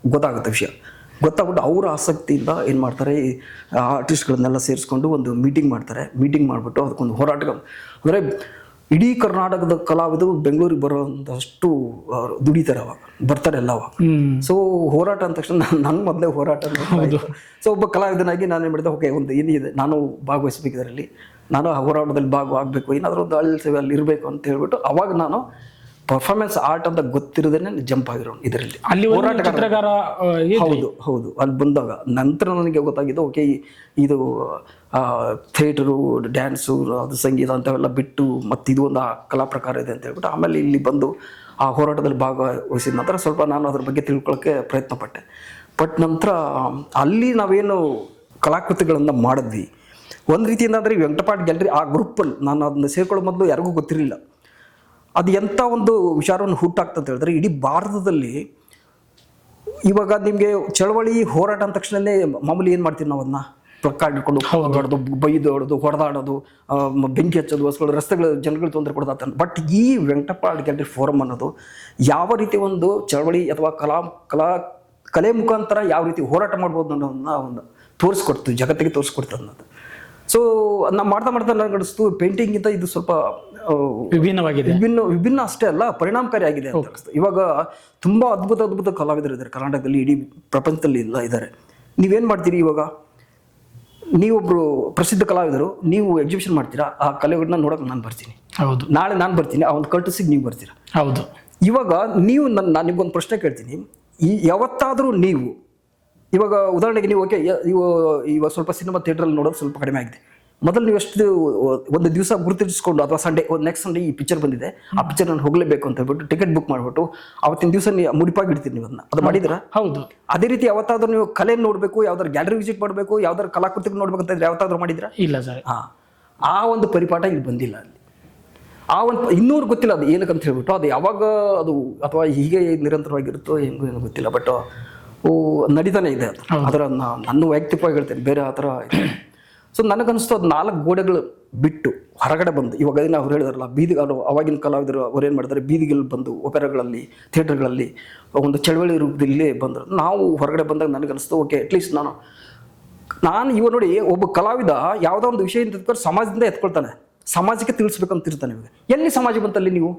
ಗೊತ್ತಾಗುತ್ತೆ ವಿಷಯ. ಗೊತ್ತಾಗ್ಬಿಟ್ಟು ಅವರ ಆಸಕ್ತಿಯಿಂದ ಏನು ಮಾಡ್ತಾರೆ, ಈ ಆರ್ಟಿಸ್ಟ್ಗಳನ್ನೆಲ್ಲ ಸೇರಿಸ್ಕೊಂಡು ಒಂದು ಮೀಟಿಂಗ್ ಮಾಡ್ತಾರೆ. ಮೀಟಿಂಗ್ ಮಾಡಿಬಿಟ್ಟು ಅದಕ್ಕೊಂದು ಹೋರಾಟ, ಅಂದರೆ ಇಡೀ ಕರ್ನಾಟಕದ ಕಲಾವಿದರು ಬೆಂಗಳೂರಿಗೆ ಬರೋಂಥಷ್ಟು ದುಡಿತಾರೆ, ಅವಾಗ ಬರ್ತಾರೆ ಎಲ್ಲ ಅವಾಗ. ಸೊ ಹೋರಾಟ ಅಂದ ತಕ್ಷಣ ನನ್ನ ಮೊದಲೇ ಹೋರಾಟ. ಸೊ ಒಬ್ಬ ಕಲಾವಿದನಾಗಿ ನಾನು ಏನು ಮಾಡಿದೆ, ಓಕೆ ಒಂದು ಏನಿದೆ ನಾನು ಭಾಗವಹಿಸ್ಬೇಕು ಇದರಲ್ಲಿ, ನಾನು ಆ ಹೋರಾಟದಲ್ಲಿ ಭಾಗವಾಗಬೇಕು, ಏನಾದರೂ ಒಂದು ಅಲ್ಲಿ ಇರಬೇಕು ಅಂತ ಹೇಳ್ಬಿಟ್ಟು ಅವಾಗ ನಾನು ಪರ್ಫಾರ್ಮೆನ್ಸ್ ಆರ್ಟ್ ಅಂತ ಗೊತ್ತಿರೋದೇನೆ ಜಂಪ್ ಆಗಿರೋನು ಇದರಲ್ಲಿ. ಚಿತ್ರಗಾರ ಹೌದು ಅಲ್ಲಿ ಬಂದಾಗ ನಂತರ ನನಗೆ ಗೊತ್ತಾಗಿದ್ದು, ಓಕೆ ಇದು ಥಿಯೇಟರು, ಡ್ಯಾನ್ಸು, ಅದು ಸಂಗೀತ ಅಂಥವೆಲ್ಲ ಬಿಟ್ಟು ಮತ್ತು ಇದು ಒಂದು ಕಲಾ ಪ್ರಕಾರ ಇದೆ ಅಂತ ಹೇಳ್ಬಿಟ್ಟು ಆಮೇಲೆ ಇಲ್ಲಿ ಬಂದು ಆ ಹೋರಾಟದಲ್ಲಿ ಭಾಗವಹಿಸಿದ ನಂತರ ಸ್ವಲ್ಪ ನಾನು ಅದ್ರ ಬಗ್ಗೆ ತಿಳ್ಕೊಳ್ಳೋಕ್ಕೆ ಪ್ರಯತ್ನ ಪಟ್ಟೆ. ಬಟ್ ನಂತರ ಅಲ್ಲಿ ನಾವೇನು ಕಲಾಕೃತಿಗಳನ್ನು ಮಾಡಿದ್ವಿ ಒಂದು ರೀತಿಯಿಂದ ಅಂದರೆ ವೆಂಕಟಪಾಟ್ ಗ್ಯಾಲರಿ ಆ ಗ್ರೂಪಲ್ಲಿ ನಾನು ಅದನ್ನ ಸೇರ್ಕೊಳ್ಳೋ ಮೊದಲು ಯಾರಿಗೂ ಗೊತ್ತಿರಲಿಲ್ಲ ಅದು ಎಂಥ ಒಂದು ವಿಚಾರವನ್ನು ಹುಟ್ಟಾಗ್ತಂತ ಹೇಳಿದ್ರೆ, ಇಡೀ ಭಾರತದಲ್ಲಿ ಇವಾಗ ನಿಮಗೆ ಚಳವಳಿ ಹೋರಾಟ ಅಂದ ತಕ್ಷಣವೇ ಮಾಮೂಲಿ ಏನು ಮಾಡ್ತೀವಿ ನಾವು, ಅದನ್ನ ಪ್ಲಕ್ಕಾರ್ಡ್ ಇಟ್ಕೊಂಡು ಹೊಡೆದು ಬೈದು ಹೊಡೆದಾಡೋದು, ಬೆಂಕಿ ಹಚ್ಚೋದು, ಹೊಸಗಳು ರಸ್ತೆಗಳು ಜನಗಳು ತೊಂದರೆ ಕೊಡೋದು. ಬಟ್ ಈ ವೆಂಕಟಪಾಟ್ ಗ್ಯಾಲರಿ ಫೋರಮ್ ಅನ್ನೋದು ಯಾವ ರೀತಿ ಒಂದು ಚಳವಳಿ ಅಥವಾ ಕಲೆ ಮುಖಾಂತರ ಯಾವ ರೀತಿ ಹೋರಾಟ ಮಾಡ್ಬೋದು ಅನ್ನೋದನ್ನ ಒಂದು ತೋರಿಸ್ಕೊಡ್ತು, ಜಗತ್ತಿಗೆ ತೋರಿಸ್ಕೊಡ್ತು ಅನ್ನೋದು. ಸೊ ನಾವು ಮಾಡ್ತಾ ನನಗೆ ಅನಿಸ್ತು ಪೇಂಟಿಂಗಿಂತ ಇದು ಸ್ವಲ್ಪ ವಿಭಿನ್ನವಾಗಿದೆ. ವಿಭಿನ್ನ ಅಷ್ಟೇ ಅಲ್ಲ, ಪರಿಣಾಮಕಾರಿ ಆಗಿದೆ ಅಂತ ಅನಿಸ್ತು. ಇವಾಗ ತುಂಬ ಅದ್ಭುತ ಕಲಾವಿದರು ಇದ್ದಾರೆ ಕರ್ನಾಟಕದಲ್ಲಿ, ಇಡೀ ಪ್ರಪಂಚದಲ್ಲಿ ಇಲ್ಲ ಇದ್ದಾರೆ. ನೀವೇನು ಮಾಡ್ತೀರಿ, ಇವಾಗ ನೀವೊಬ್ರು ಪ್ರಸಿದ್ಧ ಕಲಾವಿದರು, ನೀವು ಎಕ್ಸಿಬಿಷನ್ ಮಾಡ್ತೀರಾ, ಆ ಕಲೆಗಳನ್ನ ನೋಡೋಕೆ ನಾನು ಬರ್ತೀನಿ, ಹೌದು, ನಾಳೆ ನಾನು ಬರ್ತೀನಿ, ಆ ಒಂದು ಕರ್ಟಸಿಗೆ ನೀವು ಬರ್ತೀರಾ, ಹೌದು. ಇವಾಗ ನೀವು ನಾನು ನಿಮ್ಗೊಂದು ಪ್ರಶ್ನೆ ಕೇಳ್ತೀನಿ, ಯಾವತ್ತಾದರೂ ನೀವು ಇವಾಗ ಉದಾಹರಣೆಗೆ ನೀವು ಓಕೆ ಇವಾಗ ಸ್ವಲ್ಪ ಸಿನಿಮಾ ಥಿಯೇಟ್ರಲ್ಲಿ ನೋಡೋದು ಸ್ವಲ್ಪ ಕಡಿಮೆ ಆಗಿದೆ. ಮೊದಲು ನೀವು ಎಷ್ಟು ಒಂದು ದಿವಸ ಗುರುತಿಸ್ಕೊಂಡು ಅಥವಾ ಸಂಡೇ ನೆಕ್ಸ್ಟ್ ಸಂಡೇ ಈ ಪಿಕ್ಚರ್ ಬಂದಿದೆ, ಆ ಪಿಕ್ಚರ್ ನಾನು ಹೋಗಲೇಬೇಕು ಅಂತ ಹೇಳ್ಬಿಟ್ಟು ಟಿಕೆಟ್ ಬುಕ್ ಮಾಡಿಬಿಟ್ಟು ಅವತ್ತಿನ ದಿವಸ ನೀವು ಮುಡಿಪಾಗಿ ಇಡ್ತೀರಿ, ನೀವು ಅದು ಮಾಡಿದ್ದೀರಾ? ಹೌದು. ಅದೇ ರೀತಿ ಯಾವತ್ತಾದ್ರೂ ನೀವು ಕಲೆ ನೋಡಬೇಕು, ಯಾವ್ದಾದ್ರು ಗ್ಯಾಲರಿ ವಿಸಿಟ್ ಮಾಡಬೇಕು, ಯಾವ್ದಾದ್ರು ಕಲಾಕೃತಿಗಳು ನೋಡ್ಬೇಕು ಅಂತ ಇದ್ರೆ ಯಾವತ್ತಾದ್ರೂ ಮಾಡಿದ್ರಾ? ಇಲ್ಲ ಸರ್. ಆ ಒಂದು ಪರಿಪಾಠ ಇಲ್ಲಿ ಬಂದಿಲ್ಲ. ಅಲ್ಲಿ ಆ ಒಂದು ಇನ್ನೂರು ಗೊತ್ತಿಲ್ಲ ಅದು ಏನಕ್ಕಂತ ಹೇಳ್ಬಿಟ್ಟು, ಅದು ಯಾವಾಗ ಅದು ಅಥವಾ ಹೀಗೆ ನಿರಂತರವಾಗಿರುತ್ತೋ ಹೆಂಗೂ ಏನೋ ಗೊತ್ತಿಲ್ಲ. ಬಟ್ ನಡೀತಾನೆ ಇದೆ ಅದು. ಅದರ ನನ್ನ ವೈಯಕ್ತಿಕವಾಗಿ ಹೇಳ್ತೇನೆ, ಬೇರೆ ಆ ಥರ ಇದೆ. ಸೊ ನನಗನ್ನಿಸ್ತು ಅದು 4 ಗೋಡೆಗಳು ಬಿಟ್ಟು ಹೊರಗಡೆ ಬಂದು, ಇವಾಗ ಅವ್ರು ಹೇಳಿದಾರಲ್ಲ ಬೀದಿ, ಅವಾಗಿನ ಕಲಾವಿದರು ಅವ್ರು ಏನು ಮಾಡಿದ್ದಾರೆ, ಬೀದಿಗೆಲ್ಲಿ ಬಂದು ಒಪೆರಾಗಳಲ್ಲಿ ಥಿಯೇಟರ್ಗಳಲ್ಲಿ ಒಂದು ಚಳವಳಿ ರೂಪದಲ್ಲಿ ಬಂದರು. ನಾವು ಹೊರಗಡೆ ಬಂದಾಗ ನನಗನ್ನಿಸ್ತು, ಓಕೆ ಅಟ್ಲೀಸ್ಟ್ ನಾನು ಇವಾಗ ನೋಡಿ ಒಬ್ಬ ಕಲಾವಿದ ಯಾವುದೋ ಒಂದು ವಿಷಯ ಎತ್ಕೊಂಡು ಸಮಾಜದಿಂದ ಎತ್ಕೊಳ್ತಾನೆ, ಸಮಾಜಕ್ಕೆ ತಿಳಿಸ್ಬೇಕಂತ ಇರ್ತಾನೆ. ಇವಾಗ ಎಲ್ಲಿ ಸಮಾಜ ಬಂತಲ್ಲಿ ನೀವು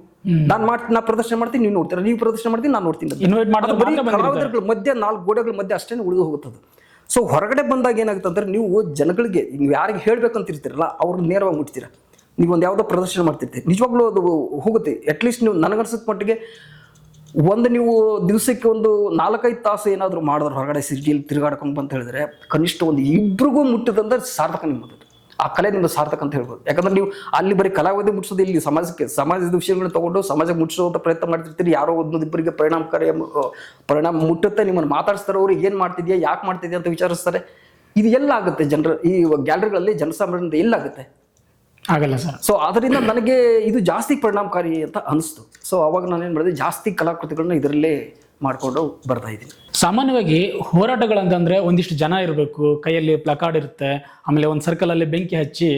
ನಾ ಪ್ರದರ್ಶನ ಮಾಡ್ತೀನಿ, ನೀವು ನೋಡ್ತೀರಾ, ನೀವು ಪ್ರದರ್ಶನ ಮಾಡ್ತೀನಿ, ನಾನು ನೋಡ್ತೀನಿ. ಕಲಾವಿದರುಗಳ ಮಧ್ಯೆ 4 ಗೋಡೆಗಳ ಮಧ್ಯೆ ಅಷ್ಟೇ ಉಳಿದು ಹೋಗುತ್ತದೆ. ಸೊ ಹೊರಗಡೆ ಬಂದಾಗ ಏನಾಗುತ್ತೆ ಅಂದರೆ, ನೀವು ಜನಗಳಿಗೆ ನೀವು ಯಾರಿಗೆ ಹೇಳ್ಬೇಕಂತಿರ್ತೀರಲ್ಲ ಅವ್ರಿಗೆ ನೇರವಾಗಿ ಮುಟ್ತೀರಾ. ನೀವು ಒಂದು ಯಾವುದೋ ಪ್ರದರ್ಶನ ಮಾಡ್ತಿರ್ತೀರಿ, ನಿಜವಾಗ್ಲೂ ಅದು ಹೋಗುತ್ತೆ. ಅಟ್ಲೀಸ್ಟ್ ನೀವು ನನಗನ್ಸಿದ ಮಟ್ಟಿಗೆ ನೀವು ದಿವಸಕ್ಕೆ ಒಂದು 4-5 ತಾಸು ಏನಾದರೂ ಮಾಡಿದ್ರೆ ಹೊರಗಡೆ ಸಿಟಿಯಲ್ಲಿ ತಿರುಗಾಡ್ಕೊಂಡು ಬಂತ ಹೇಳಿದ್ರೆ ಕನಿಷ್ಠ ಒಂದು ಇಬ್ಬರಿಗೂ ಮುಟ್ಟಿದಂದ್ರೆ ಸಾರ್ಥಕ ನಿಮ್ಮದು, ಆ ಕಲೆ ನಿಮ್ದು ಸಾರ್ಥಕ ಅಂತ ಹೇಳ್ಬೋದು. ಯಾಕಂದ್ರೆ ನೀವು ಅಲ್ಲಿ ಬರೀ ಕಲಾವಿದ ಮುಟ್ಟಿಸೋದು, ಇಲ್ಲಿ ಸಮಾಜದ ವಿಷಯಗಳನ್ನ ತಗೊಂಡು ಸಮಾಜಕ್ಕೆ ಮುಟ್ಟಿಸೋಂಥ ಪ್ರಯತ್ನ ಮಾಡ್ತಿರ್ತೀರಿ. ಯಾರೋ ಒಂದೊಂದಿಬ್ಬರಿಗೆ ಪರಿಣಾಮ ಮುಟ್ಟುತ್ತೆ, ನಿಮ್ಮನ್ನು ಮಾತಾಡಿಸ್ತಾರೆ, ಅವ್ರಿಗೆ ಏನು ಮಾಡ್ತಿದ್ಯಾ, ಯಾಕೆ ಮಾಡ್ತಿದ್ಯಾ ಅಂತ ವಿಚಾರಿಸ್ತಾರೆ. ಇದು ಎಲ್ಲ ಆಗುತ್ತೆ ಜನರ ಈ ಗ್ಯಾಲರಿಗಳಲ್ಲಿ ಜನಸಾಮಾನ್ಯರಿಂದ ಎಲ್ಲಾಗುತ್ತೆ, ಆಗಲ್ಲ ಸರ್. ಸೊ ಅದರಿಂದ ನನಗೆ ಇದು ಜಾಸ್ತಿ ಪರಿಣಾಮಕಾರಿ ಅಂತ ಅನಿಸ್ತು. ಸೊ ಅವಾಗ ನಾನು ಏನು ಮಾಡಿದೆ, ಜಾಸ್ತಿ ಕಲಾಕೃತಿಗಳನ್ನ ಇದರಲ್ಲೇ ಮಾಡ್ಕೊಂಡು ಬರ್ತಾ ಇದ್ದೀನಿ. ಸಾಮಾನ್ಯವಾಗಿ ಹೋರಾಟಗಳಂತಂದ್ರೆ ಒಂದಿಷ್ಟು ಜನ ಇರಬೇಕು, ಕೈಯಲ್ಲಿ ಪ್ಲಕಾರ್ಡ್ ಇರುತ್ತೆ, ಆಮೇಲೆ ಒಂದು ಸರ್ಕಲಲ್ಲಿ ಬೆಂಕಿ ಹಚ್ಚಿ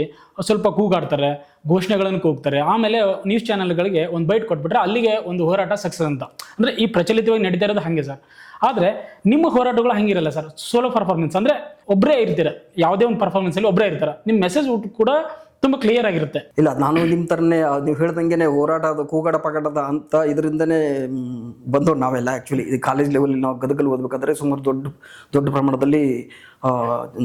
ಸ್ವಲ್ಪ ಕೂಗಾಡ್ತಾರೆ, ಘೋಷಣೆಗಳನ್ನು ಕೂಗ್ತಾರೆ, ಆಮೇಲೆ ನ್ಯೂಸ್ ಚಾನೆಲ್ಗಳಿಗೆ ಒಂದು ಬೈಟ್ ಕೊಟ್ಬಿಟ್ರೆ ಅಲ್ಲಿಗೆ ಒಂದು ಹೋರಾಟ ಸಕ್ಸಸ್ ಅಂತ. ಅಂದರೆ ಈ ಪ್ರಚಲಿತವಾಗಿ ನಡೀತಾ ಇರೋದು ಹಾಗೆ ಸರ್. ಆದರೆ ನಿಮ್ಮ ಹೋರಾಟಗಳು ಹಂಗಿರಲ್ಲ ಸರ್, ಸೋಲೋ ಪರ್ಫಾರ್ಮೆನ್ಸ್. ಅಂದರೆ ಒಬ್ಬರೇ ಇರ್ತೀರ, ಯಾವುದೇ ಒಂದು ಪರ್ಫಾರ್ಮೆನ್ಸಲ್ಲಿ ಒಬ್ಬರೇ ಇರ್ತಾರೆ, ನಿಮ್ಮ ಮೆಸೇಜ್ ಕೂಡ ತುಂಬ ಕ್ಲಿಯರ್ ಆಗಿರುತ್ತೆ. ಇಲ್ಲ, ನಾನು ನಿಮ್ಮ ಥರನೇ ನೀವು ಹೇಳ್ದಂಗೆ ಹೋರಾಟ ಅದು ಕೂಗಾಡ ಪಗಾಡದ ಅಂತ ಇದರಿಂದನೇ ಬಂದವರು ನಾವೆಲ್ಲ. ಆ್ಯಕ್ಚುಲಿ ಇದು ಕಾಲೇಜ್ ಲೆವೆಲ್ ನಾವು ಗದಗಲ್ಲಿ ಓದಬೇಕಾದ್ರೆ ಸುಮಾರು ದೊಡ್ಡ ಪ್ರಮಾಣದಲ್ಲಿ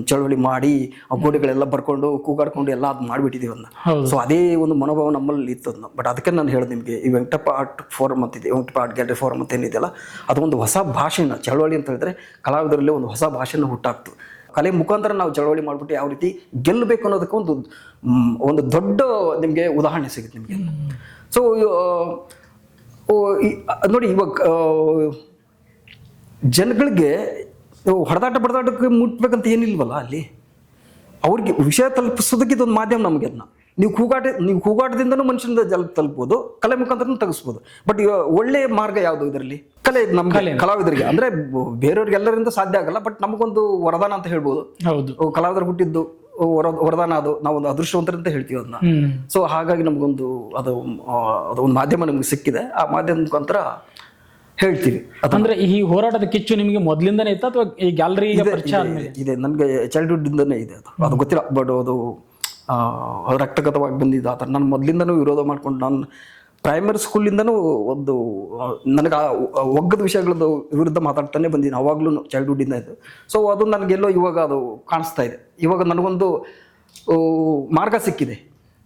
ಚಳವಳಿ ಮಾಡಿ ಆ ಗೋಡೆಗಳೆಲ್ಲ ಬರ್ಕೊಂಡು ಕೂಗಾಡ್ಕೊಂಡು ಎಲ್ಲ ಅದು ಮಾಡಿಬಿಟ್ಟಿದ್ದೀವಿ ಅದನ್ನ. ಸೊ ಅದೇ ಒಂದು ಮನೋಭಾವ ನಮ್ಮಲ್ಲಿ ಇತ್ತು ಅದನ್ನ. ಬಟ್ ಅದಕ್ಕೆ ನಾನು ಹೇಳಿದೆ ನಿಮಗೆ, ಈ ವೆಂಕಟಪಾಟ್ ಫೋರಮ್ ಅಂತಿದೆ, ವೆಂಕಟಪಾಟ್ ಗ್ಯಾಲರಿ ಫೋರಮ್ ಅಂತ ಏನಿದೆಯಲ್ಲ, ಅದೊಂದು ಹೊಸ ಭಾಷೆನ, ಚಳವಳಿ ಅಂತ ಹೇಳಿದ್ರೆ ಕಲಾವಿದರಲ್ಲಿ ಒಂದು ಹೊಸ ಭಾಷೆನ ಹುಟ್ಟಾಕ್ತು. ಕಲೆ ಮುಖಾಂತರ ನಾವು ಚಳವಳಿ ಮಾಡಿಬಿಟ್ಟು ಯಾವ ರೀತಿ ಗೆಲ್ಲಬೇಕು ಅನ್ನೋದಕ್ಕೆ ಒಂದು ದೊಡ್ಡ ನಿಮಗೆ ಉದಾಹರಣೆ ಸಿಗುತ್ತೆ ನಿಮಗೆ. ಸೊ ನೋಡಿ, ಇವಾಗ ಜನಗಳಿಗೆ ಹೊಡೆದಾಟಕ್ಕೆ ಮುಟ್ಬೇಕಂತ ಏನಿಲ್ವಲ್ಲ, ಅಲ್ಲಿ ಅವ್ರಿಗೆ ವಿಷಯ ತಲುಪಿಸೋದಕ್ಕೆ ಇದೊಂದು ಮಾಧ್ಯಮ ನಮಗೆ. ಅದನ್ನ ನೀವು ಕೂಗಾಟದಿಂದನೂ ಮನುಷ್ಯನ ತಲುಪ್ಬೋದು, ಕಲೆ ಮುಖಾಂತರ ತೆಗೆಸ್ಬೋದು. ಬಟ್ ಒಳ್ಳೆ ಮಾರ್ಗ ಯಾವುದು ಇದರಲ್ಲಿ? ಕಲೆ ನಮ್ಮ ಕಲಾವಿದರಿಗೆ, ಅಂದ್ರೆ ಬೇರೆಯವ್ರಿಗೆ ಎಲ್ಲರಿಂದ ಸಾಧ್ಯ ಆಗಲ್ಲ, ಬಟ್ ನಮಗೊಂದು ವರದಾನ ಅಂತ ಹೇಳ್ಬೋದು. ಹೌದು, ಕಲಾವಿದರು ಹುಟ್ಟಿದ್ದು ವರದಾನ, ಅದು ನಾವೊಂದು ಅದೃಷ್ಟವಂತರಂತ ಹೇಳ್ತೀವಿ ಅದನ್ನ. ಸೊ ಹಾಗಾಗಿ ನಮಗೊಂದು ಅದೊಂದು ಮಾಧ್ಯಮ ನಮ್ಗೆ ಸಿಕ್ಕಿದೆ. ಆ ಮಾಧ್ಯಮ ಮುಖಾಂತರ ಹೇಳ್ತೀವಿ. ಅಂದ್ರೆ ಈ ಹೋರಾಟದ ಕಿಚ್ಚು ನಿಮಗೆ ಮೊದಲಿಂದನೇ ಇತ್ತ ಅಥವಾ ಈ ಗ್ಯಾಲರಿ ಪರಿಚಯ ಆದ್ಮೇಲೆ? ಇದೆ, ನನಗೆ ಚೈಲ್ಡ್ಹುಡ್ ಇಂದನೇ ಇದೆ ಅದು ಗೊತ್ತಿಲ್ಲ. ಬಟ್ ಅದು ರಕ್ತಗತವಾಗಿ ಬಂದಿದ್ದು ಆ ಥರ. ನಾನು ಮೊದಲಿಂದನೂ ವಿರೋಧ ಮಾಡ್ಕೊಂಡು, ನಾನು ಪ್ರೈಮರಿ ಸ್ಕೂಲಿಂದನೂ ಒಂದು ನನಗೆ ಒಗ್ಗದ ವಿಷಯಗಳದ್ದು ವಿರುದ್ಧ ಮಾತಾಡ್ತಾನೆ ಬಂದಿದ್ದೀನಿ ಅವಾಗ್ಲೂ, ಚೈಲ್ಡ್ಹುಡ್ಡಿಂದ ಇದು. ಸೊ ಅದು ನನಗೆಲ್ಲೋ ಇವಾಗ ಅದು ಕಾಣಿಸ್ತಾ ಇದೆ. ಇವಾಗ ನನಗೊಂದು ಮಾರ್ಗ ಸಿಕ್ಕಿದೆ.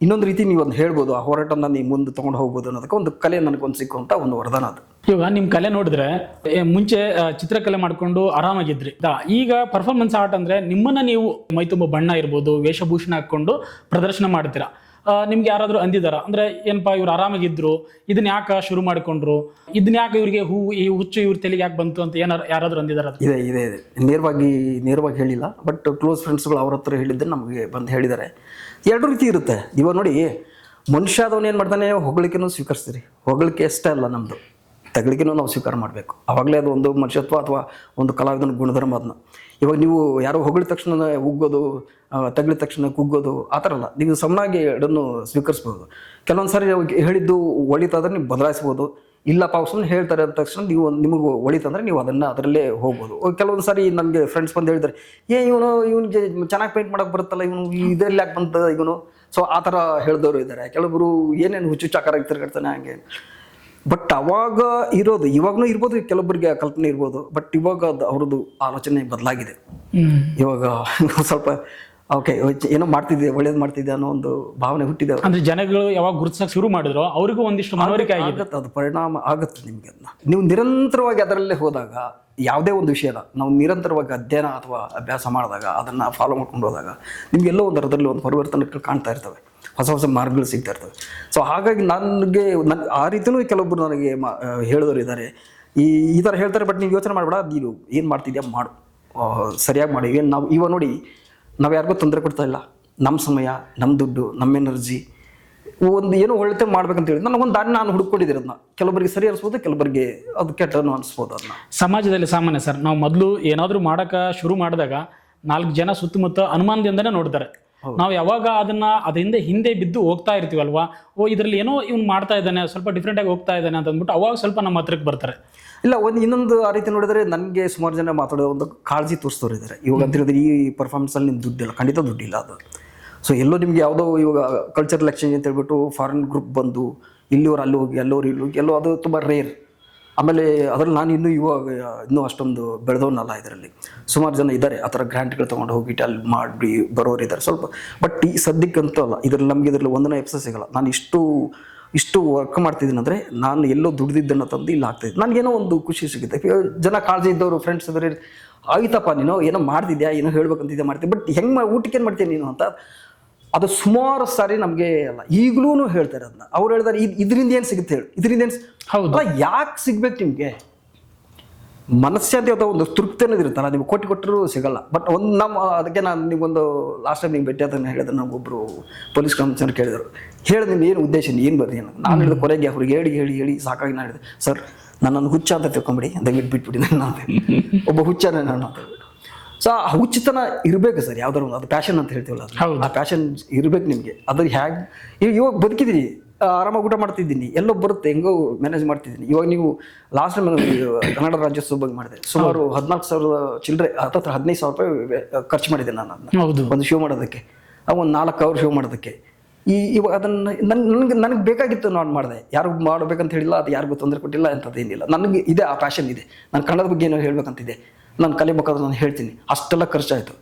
ಇನ್ನೊಂದು ರೀತಿ ನೀವು ಒಂದು ಹೇಳ್ಬೋದು, ಆ ಹೋರಾಟನ ನೀವು ಮುಂದೆ ತೊಗೊಂಡು ಹೋಗ್ಬೋದು ಅನ್ನೋದಕ್ಕೆ ಒಂದು ಕಲೆ ನನಗೊಂದು ಸಿಕ್ಕುವಂಥ ಒಂದು ವರದಾನ ಅದು. ಇವಾಗ ನಿಮ್ಮ ಕಲೆ ನೋಡಿದ್ರೆ ಮುಂಚೆ ಚಿತ್ರಕಲೆ ಮಾಡ್ಕೊಂಡು ಆರಾಮಾಗಿದ್ರಿ. ಈಗ ಪರ್ಫಾರ್ಮೆನ್ಸ್ ಆರ್ಟ್ ಅಂದ್ರೆ ನಿಮ್ಮನ್ನ ನೀವು ಮೈ ತುಂಬ ಬಣ್ಣ ಇರ್ಬೋದು, ವೇಷಭೂಷಣ ಹಾಕೊಂಡು ಪ್ರದರ್ಶನ ಮಾಡ್ತೀರಾ. ನಿಮ್ಗೆ ಯಾರಾದ್ರೂ ಅಂದಿದಾರ ಅಂದ್ರೆ ಏನಪ್ಪಾ ಇವ್ರು ಆರಾಮಾಗಿದ್ರು, ಇದನ್ನ ಯಾಕೆ ಶುರು ಮಾಡ್ಕೊಂಡ್ರು, ಇದನ್ನ ಯಾಕೆ ಇವ್ರಿಗೆ ಈ ಹುಚ್ಚು ಇವ್ರ ತಲೆಗೆ ಯಾಕೆ ಬಂತು ಅಂತ ಯಾರಾದ್ರೂ ಅಂದಿದಾರ? ಇದೆ ಇದೆ ಇದೆ ನೇರವಾಗಿ ಹೇಳಿಲ್ಲ, ಬಟ್ ಕ್ಲೋಸ್ ಫ್ರೆಂಡ್ಸ್ಗಳು ಅವ್ರ ಹತ್ರ ಹೇಳಿದ್ದೆ ನಮಗೆ ಬಂದು ಹೇಳಿದ್ದಾರೆ. ಎರಡು ರೀತಿ ಇರುತ್ತೆ. ಇವಾಗ ನೋಡಿ, ಮನುಷ್ಯ ಆದವನು ಏನು ಮಾಡ್ತಾನೆ, ಹೊಗಳಿಕೆನೂ ಸ್ವೀಕರಿಸ್ತೀರಿ. ಹೊಗಳಿಕೆ ಅಷ್ಟೇ ಅಲ್ಲ, ನಮ್ಮದು ತಗಳಿಕೆನೂ ನಾವು ಸ್ವೀಕಾರ ಮಾಡಬೇಕು. ಆವಾಗಲೇ ಅದು ಒಂದು ಮನುಷ್ಯತ್ವ ಅಥವಾ ಒಂದು ಕಲಾವಿದನ ಗುಣಧರ್ಮ. ಅದನ್ನ ಇವಾಗ ನೀವು ಯಾರೋ ಹೊಗಳಿದ ತಕ್ಷಣ ಉಗ್ಗೋದು, ತಗಳಿದ ತಕ್ಷಣ ಕುಗ್ಗೋದು ಆ ಥರ ಅಲ್ಲ. ನೀವು ಸಮನಾಗಿ ಎರಡನ್ನು ಸ್ವೀಕರಿಸ್ಬೋದು. ಕೆಲವೊಂದು ಸಾರಿ ಹೇಳಿದ್ದು ಒಳಿತಾದ್ರೆ ನೀವು ಬದಲಾಯಿಸ್ಬೋದು. ಇಲ್ಲಪ್ಪ ಸುಮ್ಮನೆ ಹೇಳ್ತಾರೆ ಅಂದ ತಕ್ಷಣ ನೀವು ನಿಮಗೆ ಒಳಿತಂದ್ರೆ ನೀವು ಅದರಲ್ಲೇ ಹೋಗ್ಬೋದು. ಕೆಲವೊಂದು ಸಾರಿ ನನಗೆ ಫ್ರೆಂಡ್ಸ್ ಬಂದು ಹೇಳಿದ್ದಾರೆ, ಇವನಿಗೆ ಚೆನ್ನಾಗಿ ಪೇಂಟ್ ಮಾಡೋಕೆ ಬರುತ್ತಲ್ಲ, ಇವನು ಇದರಲ್ಲಿ ಯಾಕೆ ಬಂತ ಇವನು. ಸೊ ಆ ಥರ ಹೇಳಿದವರು ಇದ್ದಾರೆ. ಕೆಲವೊಬ್ಬರು ಏನೇನು ಹುಚ್ಚುಚ್ಚಾಕಾರ ತಿರ್ಗಾಡ್ತಾನೆ ಹಂಗೆ. ಬಟ್ ಅವಾಗ ಇರೋದು ಇವಾಗನೂ ಇರ್ಬೋದು, ಕೆಲವೊಬ್ಬರಿಗೆ ಕಲ್ಪನೆ ಇರ್ಬೋದು. ಬಟ್ ಇವಾಗ ಅವ್ರದ್ದು ಆಲೋಚನೆ ಬದಲಾಗಿದೆ. ಇವಾಗ ಸ್ವಲ್ಪ ಓಕೆ ಏನೋ ಮಾಡ್ತಿದ್ದೆ, ಒಳ್ಳೇದು ಮಾಡ್ತಿದ್ದೆ ಅನ್ನೋ ಒಂದು ಭಾವನೆ ಹುಟ್ಟಿದೆ. ಅಂದ್ರೆ ಜನಗಳು ಯಾವಾಗ ಗುರುತಿಸಕ್ಕೆ ಶುರು ಮಾಡಿದ್ರು ಅವ್ರಿಗೂ ಒಂದಿಷ್ಟು ಮನವರಿಕೆ ಆಗುತ್ತೆ. ಅದು ಪರಿಣಾಮ ಆಗುತ್ತೆ ನಿಮಗೆ. ಅದನ್ನ ನೀವು ನಿರಂತರವಾಗಿ ಅದರಲ್ಲೇ ಹೋದಾಗ, ಯಾವುದೇ ಒಂದು ವಿಷಯನ ನಾವು ನಿರಂತರವಾಗಿ ಅಧ್ಯಯನ ಅಥವಾ ಅಭ್ಯಾಸ ಮಾಡಿದಾಗ, ಅದನ್ನು ಫಾಲೋ ಮಾಡ್ಕೊಂಡು ಹೋದಾಗ ನಿಮಗೆಲ್ಲೋ ಒಂದು ಅದರಲ್ಲಿ ಒಂದು ಪರಿವರ್ತನೆಗಳು ಕಾಣ್ತಾ ಇರ್ತವೆ, ಹೊಸ ಮಾರ್ಗಗಳು ಸಿಗ್ತಾ ಇರ್ತವೆ. ಸೊ ಹಾಗಾಗಿ ನನಗೆ ಆ ರೀತಿಯೂ ಕೆಲವೊಬ್ಬರು ನನಗೆ ಹೇಳಿದವರು ಇದ್ದಾರೆ. ಈ ಥರ ಹೇಳ್ತಾರೆ, ಬಟ್ ನೀವು ಯೋಚನೆ ಮಾಡಬೇಡ, ನೀನು ಏನು ಮಾಡ್ತಿದ್ಯಾ ಮಾಡು, ಸರಿಯಾಗಿ ಮಾಡಿ. ಏನು ನಾವು ಇವಾಗ ನೋಡಿ, ನಾವು ಯಾರಿಗೂ ತೊಂದರೆ ಕೊಡ್ತಾ ಇಲ್ಲ. ನಮ್ಮ ಸಮಯ, ನಮ್ಮ ದುಡ್ಡು, ನಮ್ಮ ಎನರ್ಜಿ ಒಂದು ಏನೋ ಒಳ್ಳೆ ಮಾಡ್ಬೇಕಂತ ಹೇಳಿ ನನಗೊಂದು ದಾರಿ ನಾನು ಹುಡುಕೊಂಡಿದ್ದೀರಿ. ಅದನ್ನ ಕೆಲವರಿಗೆ ಸರಿ ಅನಿಸ್ಬೋದು, ಕೆಲವರಿಗೆ ಅದು ಕೆಟ್ಟನು ಅನಿಸ್ಬೋದು. ಅದನ್ನ ಸಮಾಜದಲ್ಲಿ ಸಾಮಾನ್ಯ ಸರ್, ನಾವು ಮೊದಲು ಏನಾದರೂ ಮಾಡೋಕೆ ಶುರು ಮಾಡಿದಾಗ 4 ಜನ ಸುತ್ತಮುತ್ತ ಅನುಮಾನದಿಂದನೇ ನೋಡ್ತಾರೆ. ನಾವು ಯಾವಾಗ ಅದರಿಂದ ಹಿಂದೆ ಬಿದ್ದು ಹೋಗ್ತಾ ಇರ್ತೀವಲ್ವಾ, ಇದರಲ್ಲಿ ಏನೋ ಇವ್ನು ಮಾಡ್ತಾ ಇದ್ದಾನೆ, ಸ್ವಲ್ಪ ಡಿಫ್ರೆಂಟ್ ಆಗಿ ಹೋಗ್ತಾ ಇದ್ದಾನೆ ಅಂತ ಅಂದ್ಬಿಟ್ಟು ಅವಾಗ ಸ್ವಲ್ಪ ನಮ್ಮ ಹತ್ರಕ್ಕೆ ಬರ್ತಾರೆ. ಇಲ್ಲ, ಇನ್ನೊಂದು ಆ ರೀತಿ ನೋಡಿದ್ರೆ ನನಗೆ ಸುಮಾರು ಜನ ಮಾತಾಡೋ ಒಂದು ಕಾಳಜಿ ತೋರಿಸ್ತವ್ರು ಇದ್ದಾರೆ. ಇವಾಗ ಅಂತ ಹೇಳಿದ್ರೆ ಈ ಪರ್ಫಾರ್ಮೆನ್ಸಲ್ಲಿ ನಿಮ್ಗೆ ದುಡ್ಡಿಲ್ಲ, ಖಂಡಿತ ದುಡ್ಡಿಲ್ಲ ಅದು. ಸೊ ಎಲ್ಲೋ ನಿಮಗೆ ಯಾವುದೋ ಇವಾಗ ಕಲ್ಚರಲ್ ಎಕ್ಸ್ಚೇಂಜ್ ಅಂತ ಹೇಳ್ಬಿಟ್ಟು ಫಾರಿನ್ ಗ್ರೂಪ್ ಬಂದು ಇಲ್ಲಿವ್ರು ಅಲ್ಲಿ ಹೋಗಿ, ಎಲ್ಲೋರು ಇಲ್ಲಿ ಹೋಗಿ, ಎಲ್ಲೋ ಅದು ತುಂಬ ರೇರ್. ಆಮೇಲೆ ಅದರಲ್ಲಿ ನಾನು ಇನ್ನೂ ಅಷ್ಟೊಂದು ಬೆಳೆದವನಲ್ಲ. ಇದರಲ್ಲಿ ಸುಮಾರು ಜನ ಇದ್ದಾರೆ, ಆ ಥರ ಗ್ರ್ಯಾಂಟ್ಗಳು ತೊಗೊಂಡು ಹೋಗಿ ಅಲ್ಲಿ ಮಾಡಿ ಬರೋರು ಇದ್ದಾರೆ ಸ್ವಲ್ಪ. ಬಟ್ ಈ ಸದ್ಯಕ್ಕಂತೂ ಅಲ್ಲ, ಇದರಲ್ಲಿ ಒಂದನೇ ಎಪ್ಸ ಸಿಗಲ್ಲ. ನಾನು ಇಷ್ಟು ವರ್ಕ್ ಮಾಡ್ತಿದ್ದೀನಿ ಅಂದರೆ ನಾನು ಎಲ್ಲೋ ದುಡ್ದಿದ್ದನ್ನು ತಂದು ಇಲ್ಲಿ ಆಗ್ತಾಯಿದ್ದೆ. ನನಗೇನೋ ಒಂದು ಖುಷಿ ಸಿಗುತ್ತೆ. ಜನ ಕಾಳಜಿ ಇದ್ದವರು ಫ್ರೆಂಡ್ಸ್ ಇದ್ದಾರೆ, ಆಯ್ತಪ್ಪ ನೀನು ಏನೋ ಮಾಡ್ತಿದ್ಯಾ, ಏನೋ ಹೇಳ್ಬೇಕಂತಿದ್ದೆ ಮಾಡ್ತೀನಿ, ಬಟ್ ಹೆಂಗೆ ಊಟಕ್ಕೆ ಏನು ಮಾಡ್ತೀನಿ ನೀನು ಅಂತ. ಅದು ಸುಮಾರು ಸಾರಿ ನಮಗೆ ಅಲ್ಲ ಈಗಲೂ ಹೇಳ್ತಾರೆ ಅದನ್ನ. ಅವ್ರು ಹೇಳ್ತಾರೆ, ಇದರಿಂದ ಏನು ಸಿಗುತ್ತೆ ಹೇಳಿ, ಇದರಿಂದ ಏನು ಹೌದಾ, ಯಾಕೆ ಸಿಗ್ಬೇಕು ನಿಮಗೆ ಮನಸ್ಸಾಂತಿ ಅಥವಾ ಒಂದು ತೃಪ್ತಿ ಅನ್ನೋದಿರುತ್ತಲ್ಲ, ನಿಮ್ಗೆ ಕೊಟ್ಟರು ಸಿಗಲ್ಲ. ಬಟ್ ಅದಕ್ಕೆ ನಾನು ನಿಮಗೊಂದು ಲಾಸ್ಟ್ ಟೈಮ್ ನಿಮ್ಗೆ ಭೇಟಿ ಅದನ್ನು ಹೇಳಿದ್ರೆ, ನಮಗೊಬ್ಬರು ಪೊಲೀಸ್ ಕಮಿಷನರ್ ಕೇಳಿದರು, ಹೇಳಿದ್ರೆ ನಿಮ್ಗೆ ಏನು ಉದ್ದೇಶ, ಏನು ಬರ್ರಿ ಏನು. ನಾನು ಹೇಳಿದ ಕೊನೆಗೆ ಅವ್ರಿಗೆ ಹೇಳಿ ಸಾಕಾಗಿ ನಾನು ಹೇಳಿದೆ, ಸರ್ ನನ್ನನ್ನು ಹುಚ್ಚ ಅಂತ ತಿಳ್ಕೊಂಬಿಡಿ, ದಯವಿಟ್ಟು ಬಿಟ್ಬಿಡಿ, ನಾನು ಒಬ್ಬ ಹುಚ್ಚನೇ ನಾನು ಅಂತ ಹೇಳ್ಬಿಟ್ಟು. ಸೊ ಆ ಹುಚ್ಚತನ ಇರಬೇಕು ಸರ್, ಯಾವ್ದಾರು ಒಂದು, ಅದು ಪ್ಯಾಷನ್ ಅಂತ ಹೇಳ್ತೀವಲ್ಲ, ಆ ಪ್ಯಾಷನ್ ಇರಬೇಕು ನಿಮಗೆ. ಅದು ಹೇಗೆ ಇವಾಗ ಬದುಕಿದ್ದೀನಿ, ಆರಾಮಾಗಿ ಊಟ ಮಾಡ್ತಿದ್ದೀನಿ, ಎಲ್ಲೋ ಬರುತ್ತೆ, ಹೆಂಗೋ ಮ್ಯಾನೇಜ್ ಮಾಡ್ತಿದ್ದೀನಿ. ಇವಾಗ ನೀವು ಲಾಸ್ಟ್ ಟೈಮ್ ಕನ್ನಡ ರಾಜ್ಯೋತ್ಸವ ಬಗ್ಗೆ ಮಾಡಿದೆ, ಸುಮಾರು 14,000 ಚಿಲ್ಲರೆ, 15,000 ರೂಪಾಯಿ ಖರ್ಚು ಮಾಡಿದ್ದೆ ನಾನು ಅದನ್ನ ಒಂದು ಶೋ ಮಾಡೋದಕ್ಕೆ, ಒಂದು 4 ಅವರ್ ಶೋ ಮಾಡೋದಕ್ಕೆ. ಇವಾಗ ಅದನ್ನು ನನಗೆ ಬೇಕಾಗಿತ್ತು, ನಾನು ಮಾಡಿದೆ. ಯಾರಿಗೂ ಮಾಡಬೇಕಂತ ಹೇಳಿಲ್ಲ, ಅದು ಯಾರಿಗೂ ತೊಂದರೆ ಕೊಟ್ಟಿಲ್ಲ ಅಂತದೇನಿಲ್ಲ. ನನಗೆ ಇದೆ, ಆ ಪ್ಯಾಷನ್ ಇದೆ. ನಾನು ಕನ್ನಡದ ಬಗ್ಗೆ ಏನೋ ಹೇಳ್ಬೇಕಂತಿದೆ, ನಾನು ಕಲಿಬೇಕಾದ್ರೆ ನಾನು ಹೇಳ್ತೀನಿ. ಅಷ್ಟೆಲ್ಲ ಖರ್ಚಾಯಿತು.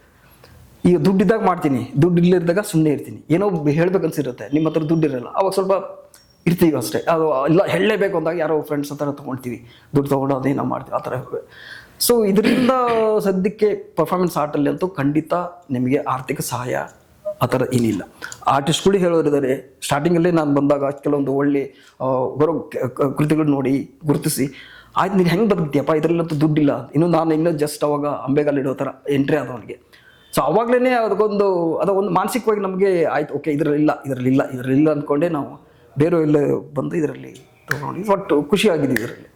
ಈಗ ದುಡ್ಡಿದ್ದಾಗ ಮಾಡ್ತೀನಿ, ದುಡ್ಡು ಇಲ್ಲದಾಗ ಸುಮ್ಮನೆ ಇರ್ತೀನಿ. ಏನೋ ಹೇಳ್ಬೇಕನ್ಸಿರುತ್ತೆ, ನಿಮ್ಮ ಹತ್ರ ದುಡ್ಡು ಇರಲ್ಲ, ಅವಾಗ ಸ್ವಲ್ಪ ಇರ್ತೀವಿ ಅಷ್ಟೇ. ಅದು ಇಲ್ಲ ಹೇಳಲೇಬೇಕು ಅಂದಾಗ ಯಾರೋ ಫ್ರೆಂಡ್ಸ್ ಹತ್ರ ತೊಗೊಳ್ತೀವಿ, ದುಡ್ಡು ತೊಗೊಂಡು ಅದೇನೋ ಮಾಡ್ತೀವಿ, ಆ ಥರ. ಸೊ ಇದರಿಂದ ಸದ್ಯಕ್ಕೆ ಪರ್ಫಾರ್ಮೆನ್ಸ್ ಆರ್ಟಲ್ಲಿ ಅಂತೂ ಖಂಡಿತ ನಿಮಗೆ ಆರ್ಥಿಕ ಸಹಾಯ ಆ ಥರ ಏನಿಲ್ಲ. ಆರ್ಟಿಸ್ಟ್ಗಳು ಹೇಳೋರಿದ್ದಾರೆ, ಸ್ಟಾರ್ಟಿಂಗಲ್ಲೇ ನಾನು ಬಂದಾಗ ಕೆಲವೊಂದು ಒಳ್ಳೆ ಬರೋ ಕೃತಿಗಳು ನೋಡಿ ಗುರುತಿಸಿ, ಆಯ್ತು ನೀನು ಹೆಂಗೆ ಬದುಕ್ತೀಯಪ್ಪ, ಇದರಲ್ಲಂತೂ ದುಡ್ಡಿಲ್ಲ, ಇನ್ನೂ ಜಸ್ಟ್ ಅವಾಗ ಅಂಬೆಗಾಲ್ ಇಡೋ ಥರ ಎಂಟ್ರಿ ಆದವನಿಗೆ. ಸೊ ಅವಾಗಲೇ ಅದೊಂದು ಮಾನಸಿಕವಾಗಿ ನಮಗೆ ಆಯ್ತು, ಓಕೆ ಇದರಲ್ಲಿಲ್ಲ ಅಂದ್ಕೊಂಡೆ ನಾವು ಬೇರೆ ಎಲ್ಲ ಬಂದು ಇದರಲ್ಲಿ ತೊಗೊಂಡು ಒಟ್ಟು ಖುಷಿಯಾಗಿದ್ದೀವಿ. ಇದರಲ್ಲಿ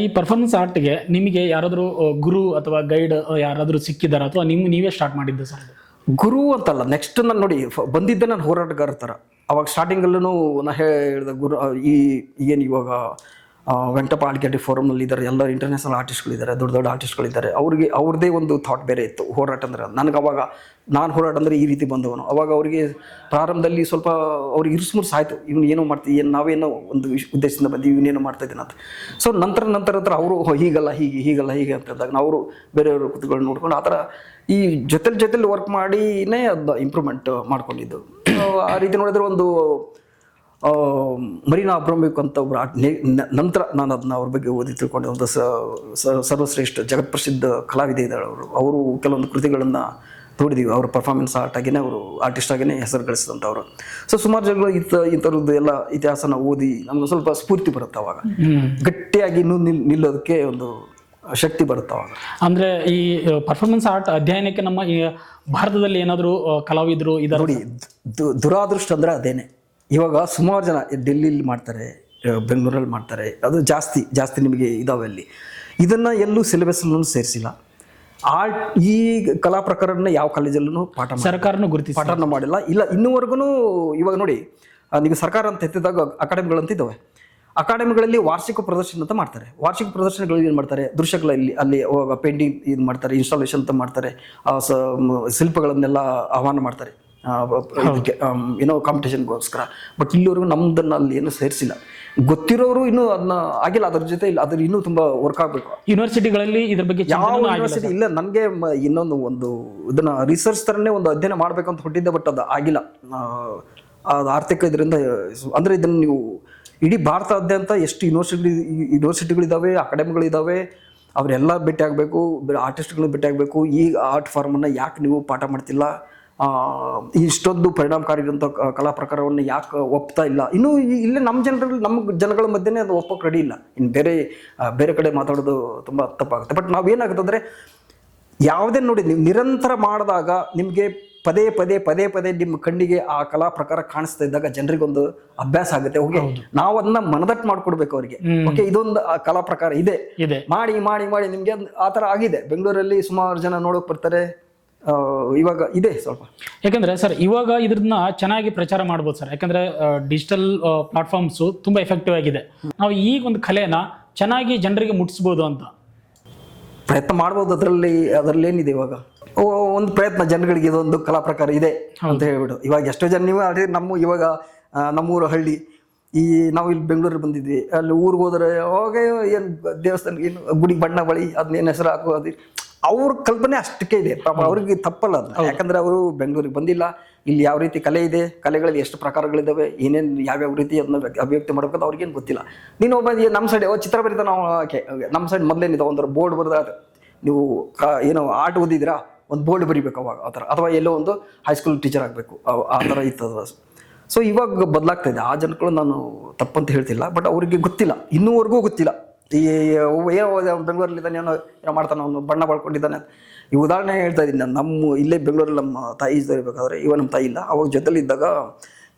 ಈ ಪರ್ಫಾರ್ಮೆನ್ಸ್ ಆರ್ಟ್ಗೆ ನಿಮಗೆ ಯಾರಾದರೂ ಗುರು ಅಥವಾ ಗೈಡ್ ಯಾರಾದರೂ ಸಿಕ್ಕಿದಾರ ಅಥವಾ ನೀವೇ ಸ್ಟಾರ್ಟ್ ಮಾಡಿದ್ದು ಸರ್? ಗುರು ಅಂತಲ್ಲ, ನೆಕ್ಸ್ಟ್ ನಾನು ನೋಡಿ ಬಂದಿದ್ದೆ ನಾನು ಹೋರಾಟಗಾರ ಥರ. ಅವಾಗ ಸ್ಟಾರ್ಟಿಂಗಲ್ಲೂ ನಾ ಹೇಳಿದ ಗುರು ಏನು ಇವಾಗ ವೆಂಕಟಪ್ಪ ಆಳ್ಗೆಡ್ಡೆ ಫೋರಮ್ನಲ್ಲಿ ಇದ್ದಾರೆ, ಎಲ್ಲ ಇಂಟರ್ನ್ಯಾಷನಲ್ ಆರ್ಟಿಸ್ಟ್ಗಳಿದ್ದಾರೆ, ದೊಡ್ಡ ದೊಡ್ಡ ಆರ್ಟಿಸ್ಟ್ಗಳಿದ್ದಾರೆ. ಅವ್ರಿಗೆ ಅವ್ರದ್ದೇ ಒಂದು ಥಾಟ್ ಬೇರೆ ಇತ್ತು ಹೋರಾಟ ಅಂದ್ರೆ. ನನಗೆ ಅವಾಗ ನಾನು ಹೋರಾಟ ಅಂದರೆ ಈ ರೀತಿ ಬಂದವನು. ಅವಾಗ ಅವರಿಗೆ ಪ್ರಾರಂಭದಲ್ಲಿ ಸ್ವಲ್ಪ ಅವ್ರಿಗೆ ಇರಿಸ್ಮುರ್ಸ್ ಆಯಿತು, ಇವನು ಏನೋ ಮಾಡ್ತೀವಿ, ಏನು ನಾವೇನೋ ಒಂದು ಉದ್ದೇಶದಿಂದ ಬಂದು ಇವನೇನೋ ಮಾಡ್ತಾ ಇದ್ದೀನಿ ಅಂತ. ಸೊ ನಂತರ ಅವರು ಹೀಗಲ್ಲ ಹೀಗೆ ಅಂತಂದಾಗ ಅವರು ಬೇರೆಯವರು ಕುತ್ಕೊಂಡು ನೋಡ್ಕೊಂಡು ಆ ಥರ ಈ ಜೊತೆಲಿ ವರ್ಕ್ ಮಾಡಿನೇ ಅದು ಇಂಪ್ರೂವ್ಮೆಂಟ್ ಮಾಡ್ಕೊಂಡಿದ್ದು. ಆ ರೀತಿ ನೋಡಿದ್ರೆ ಒಂದು ಮರೀನಾ ಅಬ್ರಾಮೋವಿಕ್ ಅಂತ ಒಬ್ಬರು ನಂತರ ನಾನು ಅದನ್ನ ಅವ್ರ ಬಗ್ಗೆ ಓದಿ ತಿಳ್ಕೊಂಡೆ. ಒಂದು ಸರ್ವಶ್ರೇಷ್ಠ ಜಗತ್ಪ್ರಸಿದ್ಧ ಕಲಾವಿದೆ ಇದ್ದಾಳೆ ಅವರು ಕೆಲವೊಂದು ಕೃತಿಗಳನ್ನು ನೋಡಿದೀವಿ. ಅವರು ಪರ್ಫಾರ್ಮೆನ್ಸ್ ಆರ್ಟ್ ಆಗಿನೇ ಅವರು ಆರ್ಟಿಸ್ಟ್ ಆಗಿನೇ ಹೆಸರು ಗಳಿಸಿದಂಥವ್ರು. ಸೊ ಸುಮಾರು ಜನಗಳು ಇಂಥರದ್ದು ಎಲ್ಲ ಇತಿಹಾಸನ ಓದಿ ನಮ್ಗೆ ಸ್ವಲ್ಪ ಸ್ಫೂರ್ತಿ ಬರುತ್ತೆ. ಅವಾಗ ಗಟ್ಟಿಯಾಗಿ ಇನ್ನೂ ನಿಲ್ಲೋದಕ್ಕೆ ಒಂದು ಶಕ್ತಿ ಬರುತ್ತೆ ಅವಾಗ. ಅಂದ್ರೆ ಈ ಪರ್ಫಾರ್ಮೆನ್ಸ್ ಆರ್ಟ್ ಅಧ್ಯಯನಕ್ಕೆ ನಮ್ಮ ಈ ಭಾರತದಲ್ಲಿ ಏನಾದರೂ ಕಲಾವಿದರು ಇದ್ದಾರೆ ನೋಡಿ. ದುರಾದೃಷ್ಟ ಅಂದ್ರೆ ಅದೇನೆ. ಇವಾಗ ಸುಮಾರು ಜನ ಡೆಲ್ಲಿಲಿ ಮಾಡ್ತಾರೆ, ಬೆಂಗಳೂರಲ್ಲಿ ಮಾಡ್ತಾರೆ, ಅದು ಜಾಸ್ತಿ ನಿಮಗೆ ಇದಾವೆ ಅಲ್ಲಿ. ಇದನ್ನು ಎಲ್ಲೂ ಸಿಲೆಬಸ್ಸಲ್ಲೂ ಸೇರಿಸಿಲ್ಲ. ಈ ಕಲಾ ಪ್ರಕಾರನ ಯಾವ ಕಾಲೇಜಲ್ಲೂ ಸರ್ಕಾರನೂ ಗುರುತಿಸಿ ಪಾಠನ ಮಾಡಿಲ್ಲ. ಇಲ್ಲ ಇನ್ನೂವರೆಗೂ. ಇವಾಗ ನೋಡಿ, ನೀವು ಸರ್ಕಾರ ಅಂತ ಎತ್ತಿದಾಗ ಅಕಾಡೆಮಿಗಳಂತ ಇದ್ದಾವೆ. ಅಕಾಡೆಮಿಗಳಲ್ಲಿ ವಾರ್ಷಿಕ ಪ್ರದರ್ಶನ ಅಂತ ಮಾಡ್ತಾರೆ. ವಾರ್ಷಿಕ ಪ್ರದರ್ಶನಗಳಲ್ಲಿ ಏನು ಮಾಡ್ತಾರೆ, ದೃಶ್ಯಗಳಲ್ಲಿ ಅಲ್ಲಿ ಪೇಂಟಿಂಗ್ ಇದು ಮಾಡ್ತಾರೆ, ಇನ್ಸ್ಟಾಲೇಷನ್ ಅಂತ ಮಾಡ್ತಾರೆ, ಶಿಲ್ಪಗಳನ್ನೆಲ್ಲ ಆಹ್ವಾನ ಮಾಡ್ತಾರೆ ಏನೋ ಕಾಂಪಿಟೇಷನ್ಗೋಸ್ಕರ. ಬಟ್ ಇಲ್ಲಿವರೆಗೂ ನಮ್ದನ್ನ ಅಲ್ಲಿ ಏನು ಸೇರಿಸಿಲ್ಲ. ಗೊತ್ತಿರೋರು ಇನ್ನೂ ಅದನ್ನ ಆಗಿಲ್ಲ. ಅದ್ರ ಜೊತೆ ಅದ್ರ ಇನ್ನೂ ತುಂಬಾ ವರ್ಕ್ ಆಗಬೇಕು. ಯೂನಿವರ್ಸಿಟಿಗಳಲ್ಲಿ ಇದ್ರ ಬಗ್ಗೆ ಯಾವ ಯೂನಿವರ್ಸಿಟಿ ಇಲ್ಲ. ನನಗೆ ಇನ್ನೊಂದು ಇದನ್ನ ರಿಸರ್ಚ್ ತರನೇ ಒಂದು ಅಧ್ಯಯನ ಮಾಡ್ಬೇಕಂತ ಹೊಟ್ಟಿದ್ದೆ, ಬಟ್ ಅದು ಆಗಿಲ್ಲ. ಅದು ಆರ್ಥಿಕ ಇದರಿಂದ ಅಂದ್ರೆ ಇದನ್ನು ನೀವು ಇಡೀ ಭಾರತಾದ್ಯಂತ ಎಷ್ಟು ಯೂನಿವರ್ಸಿಟಿಗಳಿದ್ದಾವೆ, ಅಕಾಡೆಮಿಗಳಿದ್ದಾವೆ, ಅವರೆಲ್ಲ ಭೇಟಿ ಆಗಬೇಕು, ಆರ್ಟಿಸ್ಟ್ಗಳನ್ನ ಭೇಟಿ ಆಗಬೇಕು. ಈ ಆರ್ಟ್ ಫಾರ್ಮನ್ನು ಯಾಕೆ ನೀವು ಪಾಠ ಮಾಡ್ತಿಲ್ಲ, ಇಷ್ಟೊಂದು ಪರಿಣಾಮಕಾರಿ ಇರುವಂಥ ಕಲಾ ಪ್ರಕಾರವನ್ನು ಯಾಕೆ ಒಪ್ತಾ ಇಲ್ಲ? ಇನ್ನೂ ಇಲ್ಲೇ ನಮ್ಮ ಜನಗಳ ಮಧ್ಯೆನೇ ಅದು ಒಪ್ಪೋಕೆ ರೆಡಿ ಇಲ್ಲ. ಇನ್ನು ಬೇರೆ ಕಡೆ ಮಾತಾಡೋದು ತುಂಬ ತಪ್ಪಾಗುತ್ತೆ. ಬಟ್ ನಾವೇನಾಗುತ್ತಂದರೆ ಯಾವುದೇ ನೋಡಿ, ನೀವು ನಿರಂತರ ಮಾಡಿದಾಗ ನಿಮಗೆ ಪದೇ ನಿಮ್ಮ ಕಣ್ಣಿಗೆ ಆ ಕಲಾ ಪ್ರಕಾರ ಕಾಣಿಸ್ತಾ ಇದ್ದಾಗ ಜನರಿಗೊಂದು ಅಭ್ಯಾಸ ಆಗುತ್ತೆ. ಓಕೆ, ನಾವು ಅದನ್ನ ಮನದಟ್ಟು ಮಾಡ್ಕೊಡ್ಬೇಕು ಅವರಿಗೆ. ಓಕೆ, ಇದೊಂದು ಕಲಾ ಪ್ರಕಾರ ಇದೆ, ಮಾಡಿ ನಿಮ್ಗೆ ಆ ಥರ ಆಗಿದೆ. ಬೆಂಗಳೂರಲ್ಲಿ ಸುಮಾರು ಜನ ನೋಡೋಕೆ ಬರ್ತಾರೆ. ಇವಾಗ ಇದೆ ಸ್ವಲ್ಪ. ಯಾಕಂದ್ರೆ ಸರ್ ಇವಾಗ ಇದ್ರನ್ನ ಚೆನ್ನಾಗಿ ಪ್ರಚಾರ ಮಾಡ್ಬೋದು ಸರ್. ಯಾಕಂದ್ರೆ ಡಿಜಿಟಲ್ ಪ್ಲಾಟ್ಫಾರ್ಮ್ಸ್ ತುಂಬಾ ಎಫೆಕ್ಟಿವ್ ಆಗಿದೆ. ನಾವು ಈಗ ಒಂದು ಕಲೆನ ಚೆನ್ನಾಗಿ ಜನರಿಗೆ ಮುಟ್ಟಿಸ್ಬೋದು ಅಂತ ಪ್ರಯತ್ನ ಮಾಡ್ಬೋದು. ಅದರಲ್ಲಿ ಏನಿದೆ ಇವಾಗ ಒಂದು ಪ್ರಯತ್ನ, ಜನಗಳಿಗೆ ಇದೊಂದು ಕಲಾ ಪ್ರಕಾರ ಇದೆ ಅಂತ ಹೇಳ್ಬಿಟ್ಟು. ಇವಾಗ ಎಷ್ಟೋ ಜನ ನೀವು ಅದೇ ಇವಾಗ ನಮ್ಮೂರು ಹಳ್ಳಿ, ನಾವು ಇಲ್ಲಿ ಬೆಂಗಳೂರಿಗೆ ಬಂದಿದ್ವಿ, ಅಲ್ಲಿ ಊರಿಗೆ ಹೋದ್ರೆ ಅವಾಗ ಏನು ದೇವಸ್ಥಾನ ಏನು ಗುಡಿ ಬಣ್ಣ ಬಳಿ ಅದನ್ನೇನು ಹೆಸರು ಹಾಕೋ ಅದು ಅವ್ರ ಕಲ್ಪನೆ ಅಷ್ಟಕ್ಕೆ ಇದೆ. ಪಾಪ ಅವ್ರಿಗೆ ತಪ್ಪಲ್ಲ ಅದನ್ನ. ಯಾಕಂದ್ರೆ ಅವರು ಬೆಂಗಳೂರಿಗೆ ಬಂದಿಲ್ಲ, ಇಲ್ಲಿ ಯಾವ ರೀತಿ ಕಲೆ ಇದೆ, ಕಲೆಗಳಲ್ಲಿ ಎಷ್ಟು ಪ್ರಕಾರಗಳಿದ್ದಾವೆ, ಏನೇನು ಯಾವ್ಯಾವ ರೀತಿ ಅದನ್ನ ಅಭಿವ್ಯಕ್ತಿ ಮಾಡ್ಬೇಕಂತ ಅವ್ರಿಗೇನು ಗೊತ್ತಿಲ್ಲ. ನೀನು ಒಬ್ಬ ನಮ್ಮ ಸೈಡ್ ಚಿತ್ರ ಬರೀತಾ ನಾವು ನಮ್ಮ ಸೈಡ್ ಮೊದಲೇನಿದೆ ಒಂದು ಬೋರ್ಡ್ ಬರೆದ, ನೀವು ಏನೋ ಆರ್ಟ್ ಓದಿದ್ರಾ ಒಂದು ಬೋರ್ಡ್ ಬರಿಬೇಕು ಅವಾಗ ಆ ಥರ, ಅಥವಾ ಎಲ್ಲೋ ಒಂದು ಹೈಸ್ಕೂಲ್ ಟೀಚರ್ ಆಗಬೇಕು ಆ ಥರ ಇರ್ತದ. ಸೊ ಇವಾಗ ಬದಲಾಗ್ತಾ ಇದೆ. ಆ ಜನಗಳು ನಾನು ತಪ್ಪಂತ ಹೇಳ್ತಿಲ್ಲ, ಬಟ್ ಅವ್ರಿಗೆ ಗೊತ್ತಿಲ್ಲ, ಇನ್ನೂವರೆಗೂ ಗೊತ್ತಿಲ್ಲ. ಏನೋ ಬೆಂಗಳೂರಲ್ಲಿದ್ದಾನೆ, ಏನೋ ಮಾಡ್ತಾನೆ, ಅವನು ಬಣ್ಣ ಬಳ್ಕೊಂಡಿದ್ದಾನೆ. ಈ ಉದಾಹರಣೆ ಹೇಳ್ತಾ ಇದ್ದೀನಿ ನಾನು. ಇಲ್ಲೇ ಬೆಂಗಳೂರಲ್ಲಿ ನಮ್ಮ ತಾಯಿ ಇರಬೇಕಾದ್ರೆ, ಇವಾಗ ನಮ್ಮ ತಾಯಿ ಇಲ್ಲ, ಅವಾಗ ಜೊತೆಲಿ ಇದ್ದಾಗ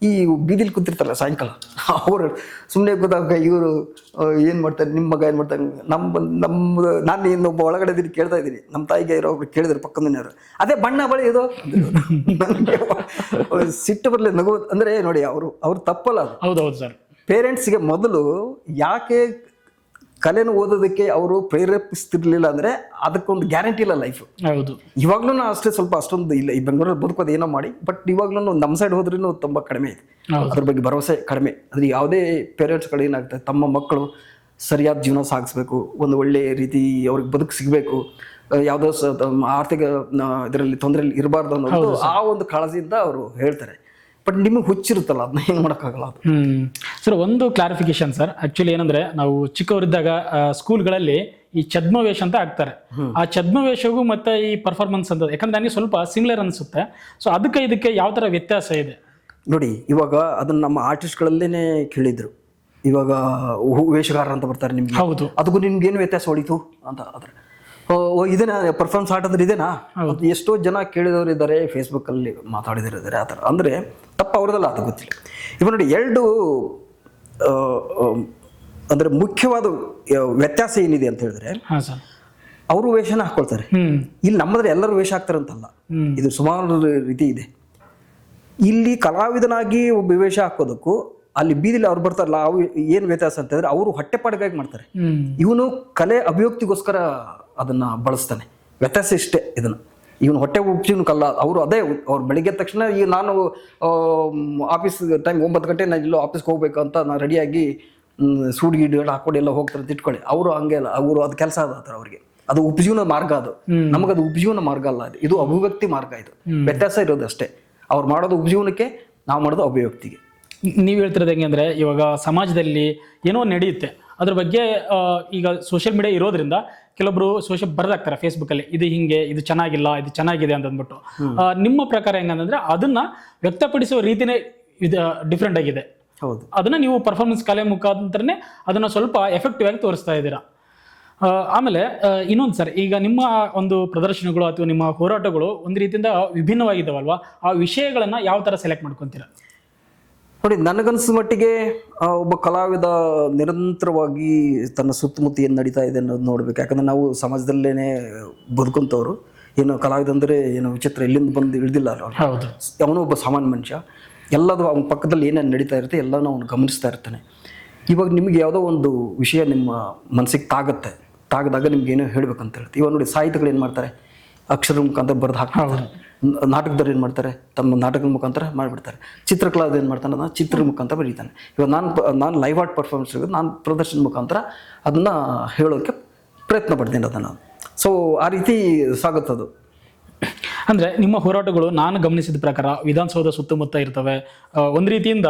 ಈ ಬೀದಿಲಿ ಕೂತಿರ್ತಾರಲ್ಲ ಸಾಯಂಕಾಲ, ಅವರು ಸುಮ್ಮನೆ ಕೂತಾಗ ಇವರು ಏನು ಮಾಡ್ತಾರೆ, ನಿಮ್ಮ ಮಗ ಏನು ಮಾಡ್ತಾರೆ, ನಾನು ಇನ್ನೊಬ್ಬ ಒಳಗಡೆ ಇದೀನಿ ಕೇಳ್ತಾ ಇದ್ದೀನಿ. ನಮ್ಮ ತಾಯಿಗೆ ಇರೋಬ್ರು ಕೇಳಿದ್ರು ಪಕ್ಕದನೇವರು, ಅದೇ ಬಣ್ಣ ಬಳಿ ಇದು. ನನಗೆ ಸಿಟ್ಟು ಬರಲಿ, ನಗು. ಅಂದರೆ ನೋಡಿ, ಅವ್ರು ತಪ್ಪಲ್ಲ ಅದು. ಹೌದೌದು ಸರ್. ಪೇರೆಂಟ್ಸ್ಗೆ ಮೊದಲು ಯಾಕೆ ಕಲೆನ ಓದೋದಕ್ಕೆ ಅವರು ಪ್ರೇರೇಪಿಸ್ತಿರ್ಲಿಲ್ಲ ಅಂದರೆ ಅದಕ್ಕೊಂದು ಗ್ಯಾರಂಟಿ ಇಲ್ಲ ಲೈಫ್. ಹೌದು, ಇವಾಗ್ಲೂ ಅಷ್ಟೇ ಸ್ವಲ್ಪ ಅಷ್ಟೊಂದು ಇಲ್ಲ. ಈ ಬೆಂಗಳೂರಲ್ಲಿ ಬದುಕೋದು ಏನೋ ಮಾಡಿ, ಬಟ್ ಇವಾಗ್ಲೂ ನಮ್ಮ ಸೈಡ್ ಹೋದ್ರೂ ತುಂಬ ಕಡಿಮೆ ಇದೆ. ಅದ್ರ ಬಗ್ಗೆ ಭರವಸೆ ಕಡಿಮೆ. ಅಂದರೆ ಯಾವುದೇ ಪೇರೆಂಟ್ಸ್ಗಳು ಏನಾಗ್ತದೆ, ತಮ್ಮ ಮಕ್ಕಳು ಸರಿಯಾದ ಜೀವನ ಸಾಗಿಸ್ಬೇಕು, ಒಂದು ಒಳ್ಳೆಯ ರೀತಿ ಅವ್ರಿಗೆ ಬದುಕು ಸಿಗಬೇಕು, ಯಾವುದೋ ಆರ್ಥಿಕ ಇದರಲ್ಲಿ ತೊಂದರೆಯಲ್ಲಿ ಇರಬಾರ್ದು ಅನ್ನೋದು ಆ ಒಂದು ಕಾಳಜಿಯಿಂದ ಅವರು ಹೇಳ್ತಾರೆ. ಬಟ್ ನಿಮಗೆ ಹುಚ್ಚಿರುತ್ತಲ್ಲ, ಅದನ್ನ ಏನು ಮಾಡೋಕ್ಕಾಗಲ್ಲ ಅದು. ಸರ್, ಒಂದು ಕ್ಲಾರಿಫಿಕೇಶನ್ ಸರ್. ಆಕ್ಚುಲಿ ಏನಂದ್ರೆ, ನಾವು ಚಿಕ್ಕವರಿದ್ದಾಗ ಸ್ಕೂಲ್ಗಳಲ್ಲಿ ಈ ಛದ್ಮವೇಷ ಅಂತ ಹಾಕ್ತಾರೆ. ಆ ಛದ್ಮವೇಷಗೂ ಮತ್ತೆ ಈ ಪರ್ಫಾರ್ಮೆನ್ಸ್ ಅಂತ, ಯಾಕಂದ್ರೆ ನನಗೆ ಸ್ವಲ್ಪ ಸಿಮಿಲರ್ ಅನಿಸುತ್ತೆ. ಸೊ ಅದಕ್ಕೆ ಇದಕ್ಕೆ ಯಾವ ಥರ ವ್ಯತ್ಯಾಸ ಇದೆ ನೋಡಿ. ಇವಾಗ ಅದನ್ನ ನಮ್ಮ ಆರ್ಟಿಸ್ಟ್ಗಳಲ್ಲೇನೆ ಕೇಳಿದ್ರು. ಇವಾಗ ವೇಷಗಾರ ಅಂತ ಬರ್ತಾರೆ ನಿಮ್ಗೆ, ಹೌದು, ಅದಕ್ಕೂ ನಿಮ್ಗೇನು ವ್ಯತ್ಯಾಸ ಹೊಡಿತು ಅಂತ. ಅದ್ರ ಇದೇನಾ ಪರ್ಫಾರ್ಮೆನ್ಸ್ ಆರ್ಟ್ ಅಂದ್ರೆ ಇದೇನಾ? ಎಷ್ಟೋ ಜನ ಕೇಳಿದವರು ಇದ್ದಾರೆ, ಫೇಸ್ಬುಕ್ಕಲ್ಲಿ ಮಾತಾಡಿದರಿದ್ದಾರೆ ಆ ಥರ. ಅಂದರೆ ತಪ್ಪು ಅವ್ರದಲ್ಲ, ಅದು ಗೊತ್ತಿಲ್ಲ. ಇವಾಗ ನೋಡಿ, ಎರಡು ಅಂದರೆ ಮುಖ್ಯವಾದ ವ್ಯತ್ಯಾಸ ಏನಿದೆ ಅಂತ ಹೇಳಿದ್ರೆ, ಅವರು ವೇಷನ ಹಾಕೊಳ್ತಾರೆ. ಇಲ್ಲಿ ನಮ್ಮದ್ರೆ ಎಲ್ಲರೂ ವೇಷ ಹಾಕ್ತಾರಂತಲ್ಲ, ಇದು ಸುಮಾರು ರೀತಿ ಇದೆ. ಇಲ್ಲಿ ಕಲಾವಿದನಾಗಿ ಒಬ್ಬ ವೇಷ ಹಾಕೋದಕ್ಕೂ ಅಲ್ಲಿ ಬೀದಿಲಿ ಅವ್ರು ಬರ್ತಾರಲ್ಲ, ಅವು ಏನು ವ್ಯತ್ಯಾಸ ಅಂತಂದ್ರೆ ಅವರು ಹೊಟ್ಟೆಪಾಡಿಗಾಗಿ ಮಾಡ್ತಾರೆ, ಇವನು ಕಲೆ ಅಭಿವ್ಯಕ್ತಿಗೋಸ್ಕರ ಅದನ್ನ ಬಳಸ್ತಾನೆ. ವ್ಯತ್ಯಾಸ ಇಷ್ಟೇ. ಇದನ್ನ ಇವನು ಹೊಟ್ಟೆ ಉಪಜೀವನಕ್ಕಲ್ಲ. ಅವರು ಅದೇ ಅವ್ರು ಬೆಳಿಗ್ಗೆ ಎದ್ದ ತಕ್ಷಣ ಈಗ ನಾನು ಆಫೀಸ್ ಟೈಮ್ 9 ಗಂಟೆ ನಾನು ಇಲ್ಲೋ ಆಫೀಸ್ಗೆ ಹೋಗ್ಬೇಕು ಅಂತ ನಾನು ರೆಡಿಯಾಗಿ ಸೂಟ್ ಗೀಡ್ ಹಾಕೊಂಡು ಎಲ್ಲ ಹೋಗ್ತಾರೆ ಅಂತ ಇಟ್ಕೊಳ್ಳಿ. ಅವರು ಹಂಗೆ ಅಲ್ಲ, ಅವರು ಅದು ಕೆಲಸ ಆದ ಅವ್ರಿಗೆ ಅದು ಉಪಜೀವನ ಮಾರ್ಗ. ಅದು ನಮಗದು ಉಪಜೀವನ ಮಾರ್ಗ ಅಲ್ಲ, ಇದು ಅಭಿವ್ಯಕ್ತಿ ಮಾರ್ಗ. ಇದು ವ್ಯತ್ಯಾಸ ಇರೋದು ಅಷ್ಟೇ. ಅವ್ರು ಮಾಡೋದು ಉಪಜೀವನಕ್ಕೆ, ನಾವು ಮಾಡೋದು ಅಭಿವ್ಯಕ್ತಿಗೆ. ನೀವು ಹೇಳ್ತಿರೋದು ಹೆಂಗೆ ಅಂದರೆ, ಇವಾಗ ಸಮಾಜದಲ್ಲಿ ಏನೋ ನಡೆಯುತ್ತೆ, ಅದ್ರ ಬಗ್ಗೆ ಈಗ ಸೋಷಿಯಲ್ ಮೀಡಿಯಾ ಇರೋದ್ರಿಂದ ಕೆಲವೊಬ್ರು ಬರ್ದಾಕ್ತಾರೆ ಫೇಸ್ಬುಕ್ಕಲ್ಲಿ, ಇದು ಹಿಂಗೆ, ಇದು ಚೆನ್ನಾಗಿಲ್ಲ, ಇದು ಚೆನ್ನಾಗಿದೆ ಅಂತ ಅಂದ್ಬಿಟ್ಟು. ನಿಮ್ಮ ಪ್ರಕಾರ ಹೆಂಗಂದ್ರೆ ಅದನ್ನ ವ್ಯಕ್ತಪಡಿಸುವ ರೀತಿನೇ ಇದು ಡಿಫ್ರೆಂಟ್ ಆಗಿದೆ. ಹೌದು, ಅದನ್ನ ನೀವು ಪರ್ಫಾರ್ಮೆನ್ಸ್ ಕಲೆ ಮುಖಾಂತರನೇ ಅದನ್ನ ಸ್ವಲ್ಪ ಎಫೆಕ್ಟಿವ್ ಆಗಿ ತೋರಿಸ್ತಾ ಇದ್ದೀರಾ. ಆಮೇಲೆ ಇನ್ನೊಂದು ಸರ್, ಈಗ ನಿಮ್ಮ ಒಂದು ಪ್ರದರ್ಶನಗಳು ಅಥವಾ ನಿಮ್ಮ ಹೋರಾಟಗಳು ಒಂದು ರೀತಿಯಿಂದ ವಿಭಿನ್ನವಾಗಿದ್ದಾವಲ್ವಾ, ಆ ವಿಷಯಗಳನ್ನ ಯಾವ ತರ ಸೆಲೆಕ್ಟ್ ಮಾಡ್ಕೊತೀರಾ? ನೋಡಿ, ನನಗನ್ಸಿದ ಮಟ್ಟಿಗೆ ಒಬ್ಬ ಕಲಾವಿದ ನಿರಂತರವಾಗಿ ತನ್ನ ಸುತ್ತಮುತ್ತ ಏನು ನಡೀತಾ ಇದೆ ಅನ್ನೋದು ನೋಡ್ಬೇಕು. ಯಾಕಂದ್ರೆ ನಾವು ಸಮಾಜದಲ್ಲೇನೆ ಬದುಕುವಂಥವ್ರು. ಏನು ಕಲಾವಿದ ಅಂದರೆ ಏನು ವಿಚಿತ್ರ, ಎಲ್ಲಿಂದ ಬಂದು ಇಳಿದಿಲ್ಲ ಅವ್ರು. ಹೌದು, ಅವನು ಒಬ್ಬ ಸಾಮಾನ್ಯ ಮನುಷ್ಯ. ಎಲ್ಲದು ಅವನ ಪಕ್ಕದಲ್ಲಿ ಏನೇನು ನಡೀತಾ ಇರುತ್ತೆ ಎಲ್ಲನೂ ಅವನು ಗಮನಿಸ್ತಾ ಇರ್ತಾನೆ. ಇವಾಗ ನಿಮಗೆ ಯಾವುದೋ ಒಂದು ವಿಷಯ ನಿಮ್ಮ ಮನಸ್ಸಿಗೆ ತಾಗದಾಗ ನಿಮ್ಗೆ ಏನೋ ಹೇಳ್ಬೇಕಂತ ಹೇಳ್ತೀವಿ. ಇವಾಗ ನೋಡಿ, ಸಾಹಿತಿಗಳು ಏನು ಮಾಡ್ತಾರೆ, ಅಕ್ಷರ ಮುಖಾಂತರ ಬರೆದು ಹಾಕ್ತಾರೆ. ನಾಟಕದವ್ರು ಏನು ಮಾಡ್ತಾರೆ, ತಮ್ಮ ನಾಟಕದ ಮುಖಾಂತರ ಮಾಡಿಬಿಡ್ತಾರೆ. ಚಿತ್ರಕಲಾದ ಏನು ಮಾಡ್ತಾನೆ, ಅದನ್ನು ಚಿತ್ರದ ಮುಖಾಂತರ ಬರೀತಾನೆ. ಇವಾಗ ನಾನು ಲೈವ್ ಆರ್ಟ್ ಪರ್ಫಾರ್ಮೆನ್ಸ್ ನಾನು ಪ್ರದರ್ಶನ ಮುಖಾಂತರ ಅದನ್ನು ಹೇಳೋಕ್ಕೆ ಪ್ರಯತ್ನ ಪಡ್ತೀನಿ ಅದನ್ನು. ಸೊ ಆ ರೀತಿ ಸಾಗುತ್ತದು. ಅಂದ್ರೆ ನಿಮ್ಮ ಹೋರಾಟಗಳು ನಾನು ಗಮನಿಸಿದ ಪ್ರಕಾರ ವಿಧಾನಸೌಧ ಸುತ್ತಮುತ್ತ ಇರ್ತವೆ. ಒಂದು ರೀತಿಯಿಂದ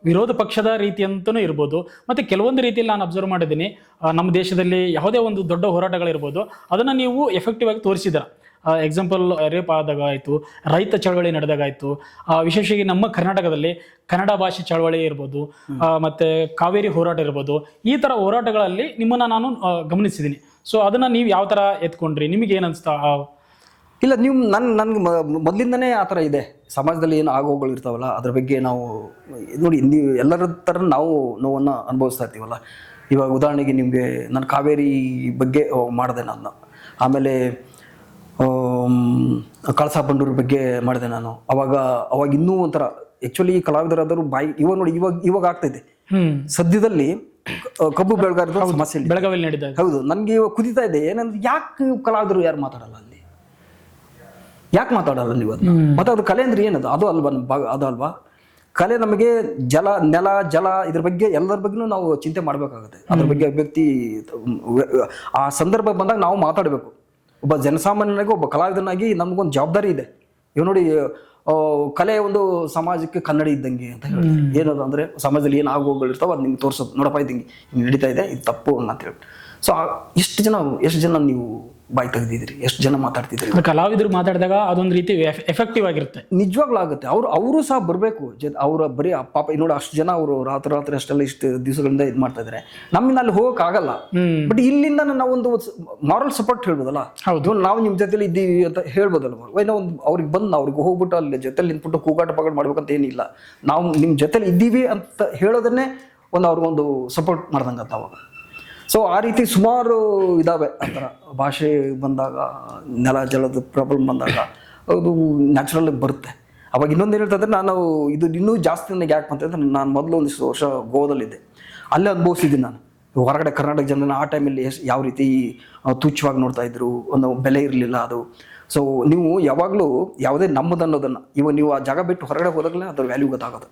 ವಿರೋಧ ಪಕ್ಷದ ರೀತಿ ಅಂತಲೂ ಇರ್ಬೋದು, ಮತ್ತು ಕೆಲವೊಂದು ರೀತಿಯಲ್ಲಿ ನಾನು ಅಬ್ಸರ್ವ್ ಮಾಡಿದ್ದೀನಿ, ನಮ್ಮ ದೇಶದಲ್ಲಿ ಯಾವುದೇ ಒಂದು ದೊಡ್ಡ ಹೋರಾಟಗಳಿರ್ಬೋದು, ಅದನ್ನು ನೀವು ಎಫೆಕ್ಟಿವ್ ಆಗಿ ತೋರಿಸಿದ್ದೀರ. ಎಕ್ಸಾಂಪಲ್ ರೇಪ್ ಆದಾಗ ಆಯಿತು, ರೈತ ಚಳವಳಿ ನಡೆದಾಗಾಯಿತು, ವಿಶೇಷವಾಗಿ ನಮ್ಮ ಕರ್ನಾಟಕದಲ್ಲಿ ಕನ್ನಡ ಭಾಷೆ ಚಳವಳಿ ಇರ್ಬೋದು, ಮತ್ತು ಕಾವೇರಿ ಹೋರಾಟ ಇರ್ಬೋದು. ಈ ಥರ ಹೋರಾಟಗಳಲ್ಲಿ ನಿಮ್ಮನ್ನು ನಾನು ಗಮನಿಸಿದ್ದೀನಿ. ಸೊ ಅದನ್ನು ನೀವು ಯಾವ ಥರ ಎತ್ಕೊಂಡ್ರಿ, ನಿಮಗೆ ಏನು ಅನಿಸ್ತಾ? ಇಲ್ಲ, ನೀವು ನನ್ಗೆ ಮೊದಲಿಂದನೇ ಆ ಥರ ಇದೆ. ಸಮಾಜದಲ್ಲಿ ಏನು ಆಗೋಗಳು ಇರ್ತಾವಲ್ಲ, ಅದ್ರ ಬಗ್ಗೆ ನಾವು ನೋಡಿ, ನೀವು ಎಲ್ಲರ ಥರ ನಾವು ನೋವನ್ನು ಅನುಭವಿಸ್ತಾ ಇರ್ತೀವಲ್ಲ. ಇವಾಗ ಉದಾಹರಣೆಗೆ ನಿಮಗೆ ನಾನು ಕಾವೇರಿ ಬಗ್ಗೆ ಮಾಡಿದೆ ನಾನು. ಆಮೇಲೆ ಕಳಸಾ ಬಂಡೂರು ಬಗ್ಗೆ ಮಾಡಿದೆ ನಾನು. ಅವಾಗ ಇನ್ನೂ ಒಂಥರ ಆ್ಯಕ್ಚುಲಿ ಕಲಾವಿದರಾದರೂ ಇವಾಗ ನೋಡಿ, ಇವಾಗ ಆಗ್ತಾಯಿದೆ. ಸದ್ಯದಲ್ಲಿ ಕಬ್ಬು ಬೆಳೆಗಾರರ ಸಮಸ್ಯೆ ಬೆಳಗಾವಿಯಲ್ಲಿ ನಡೀತಾ ಇದೆ. ಹೌದು, ನನಗೆ ಇವಾಗ ಕುದಿತಾ ಇದೆ. ಏನಂದ್ರೆ, ಯಾಕೆ ಕಲಾವಿದರು ಯಾರು ಮಾತಾಡಲ್ಲ ಅಲ್ಲಿ? ಯಾಕೆ ಮಾತಾಡಲ್ಲ ನೀವು ಅದನ್ನ? ಮತ್ತೆ ಅದು ಕಲೆ ಅಂದ್ರೆ ಏನದು? ಅದು ಅಲ್ವಾ ಅದು ಅಲ್ವಾ ಕಲೆ? ನಮಗೆ ನೆಲ ಜಲ ಇದ್ರ ಬಗ್ಗೆ ಎಲ್ಲರ ಬಗ್ಗೆನೂ ನಾವು ಚಿಂತೆ ಮಾಡಬೇಕಾಗುತ್ತೆ. ಅದ್ರ ಬಗ್ಗೆ ಅಭಿವ್ಯಕ್ತಿ ಆ ಸಂದರ್ಭ ಬಂದಾಗ ನಾವು ಮಾತಾಡಬೇಕು. ಒಬ್ಬ ಜನಸಾಮಾನ್ಯನಾಗಿ, ಒಬ್ಬ ಕಲಾವಿದನಾಗಿ ನಮಗೊಂದು ಜವಾಬ್ದಾರಿ ಇದೆ. ಇವ್ ನೋಡಿ, ಕಲೆ ಒಂದು ಸಮಾಜಕ್ಕೆ ಕನ್ನಡಿ ಇದ್ದಂಗೆ ಅಂತ ಹೇಳ್ತಾರೆ. ಏನದು ಅಂದ್ರೆ, ಸಮಾಜದಲ್ಲಿ ಏನು ಆಗೋಗಳಿರ್ತಾವ ಅದು ನಿಮ್ಗೆ ತೋರಿಸೋದು. ನೋಡಪ್ಪ, ಇದು ಹಿಂಗೆ ನಡೀತಾ ಇದೆ, ಇದು ತಪ್ಪು ಅಂತ ಹೇಳಿ. ಸೊ ಎಷ್ಟು ಜನ ನೀವು ಬಾಯಿ ತೆಗೆದಿದ್ರಿ, ಎಷ್ಟು ಜನ ಮಾತಾಡ್ತಿದ್ರಿ. ಕಲಾವಿದರು ಮಾತಾಡಿದಾಗ ಅದೊಂದು ರೀತಿ ಎಫೆಕ್ಟಿವ್ ಆಗಿರುತ್ತೆ. ನಿಜವಾಗ್ಲೂ ಆಗುತ್ತೆ. ಅವರು ಸಹ ಬರಬೇಕು. ಅವ್ರ ಬರೀ ಪಾಪ ನೋಡಿ, ಅಷ್ಟು ಜನ ಅವರು ರಾತ್ರಿ ಅಷ್ಟೆಲ್ಲ ಇಷ್ಟು ದಿವಸಗಳಿಂದ ಇದು ಮಾಡ್ತಾ ಇದ್ದಾರೆ. ನಮ್ಮಿಂದ ಅಲ್ಲಿ ಹೋಗಕ್ಕಾಗಲ್ಲ. ಬಟ್ ಇಲ್ಲಿಂದ ನಾವೊಂದು ಮಾರಲ್ ಸಪೋರ್ಟ್ ಹೇಳ್ಬೋದಲ್ಲ. ಹೌದು, ನಾವು ನಿಮ್ಮ ಜೊತೆಲಿ ಇದ್ದೀವಿ ಅಂತ ಹೇಳ್ಬೋದಲ್ಲ. ಅವ್ರಿಗೆ ಬಂದು ಅವ್ರಿಗೆ ಹೋಗ್ಬಿಟ್ಟು ಅಲ್ಲಿ ಜೊತೆಲಿ ನಿಂತ್ಬಿಟ್ಟು ಕೂಗಾಟ ಪಾಗಾಟ ಮಾಡ್ಬೇಕಂತ ಏನಿಲ್ಲ. ನಾವು ನಿಮ್ಮ ಜೊತೆಲಿ ಇದ್ದೀವಿ ಅಂತ ಹೇಳೋದನ್ನೇ ಅವ್ರಿಗೊಂದು ಸಪೋರ್ಟ್ ಮಾಡ್ದಂಗತ್ತ ಅವಾಗ. ಸೊ ಆ ರೀತಿ ಸುಮಾರು ಇದಾವೆ ಆ ಥರ. ಭಾಷೆ ಬಂದಾಗ, ನೆಲ ಜಲದ ಪ್ರಾಬ್ಲಮ್ ಬಂದಾಗ ಅದು ನ್ಯಾಚುರಲ್ ಆಗಿ ಬರುತ್ತೆ. ಅವಾಗ ಇನ್ನೊಂದು ಏನು ಹೇಳ್ತಂದ್ರೆ, ನಾನು ಇದು ಇನ್ನೂ ಜಾಸ್ತಿ ನನಗೆ ಯಾಕೆ ಅಂತಂದ್ರೆ, ನಾನು ಮೊದಲು ಒಂದಿಷ್ಟು ವರ್ಷ ಗೋವಾದಲ್ಲಿದ್ದೆ. ಅಲ್ಲೇ ಅನುಭವಿಸಿದ್ದೀನಿ ನಾನು. ಹೊರಗಡೆ ಕರ್ನಾಟಕ ಜನರನ್ನ ಆ ಟೈಮಲ್ಲಿ ಯಾವ ರೀತಿ ತುಚ್ಛವಾಗಿ ನೋಡ್ತಾ ಇದ್ರು, ಒಂದು ಬೆಲೆ ಇರಲಿಲ್ಲ ಅದು. ಸೊ ನೀವು ಯಾವಾಗಲೂ ಯಾವುದೇ ನಮ್ಮದು ಅನ್ನೋದನ್ನು, ಇವಾಗ ನೀವು ಆ ಜಾಗ ಬಿಟ್ಟು ಹೊರಗಡೆ ಹೋದಾಗಲೇ ಅದ್ರ ವ್ಯಾಲ್ಯೂ ಗೊತ್ತಾಗೋದು.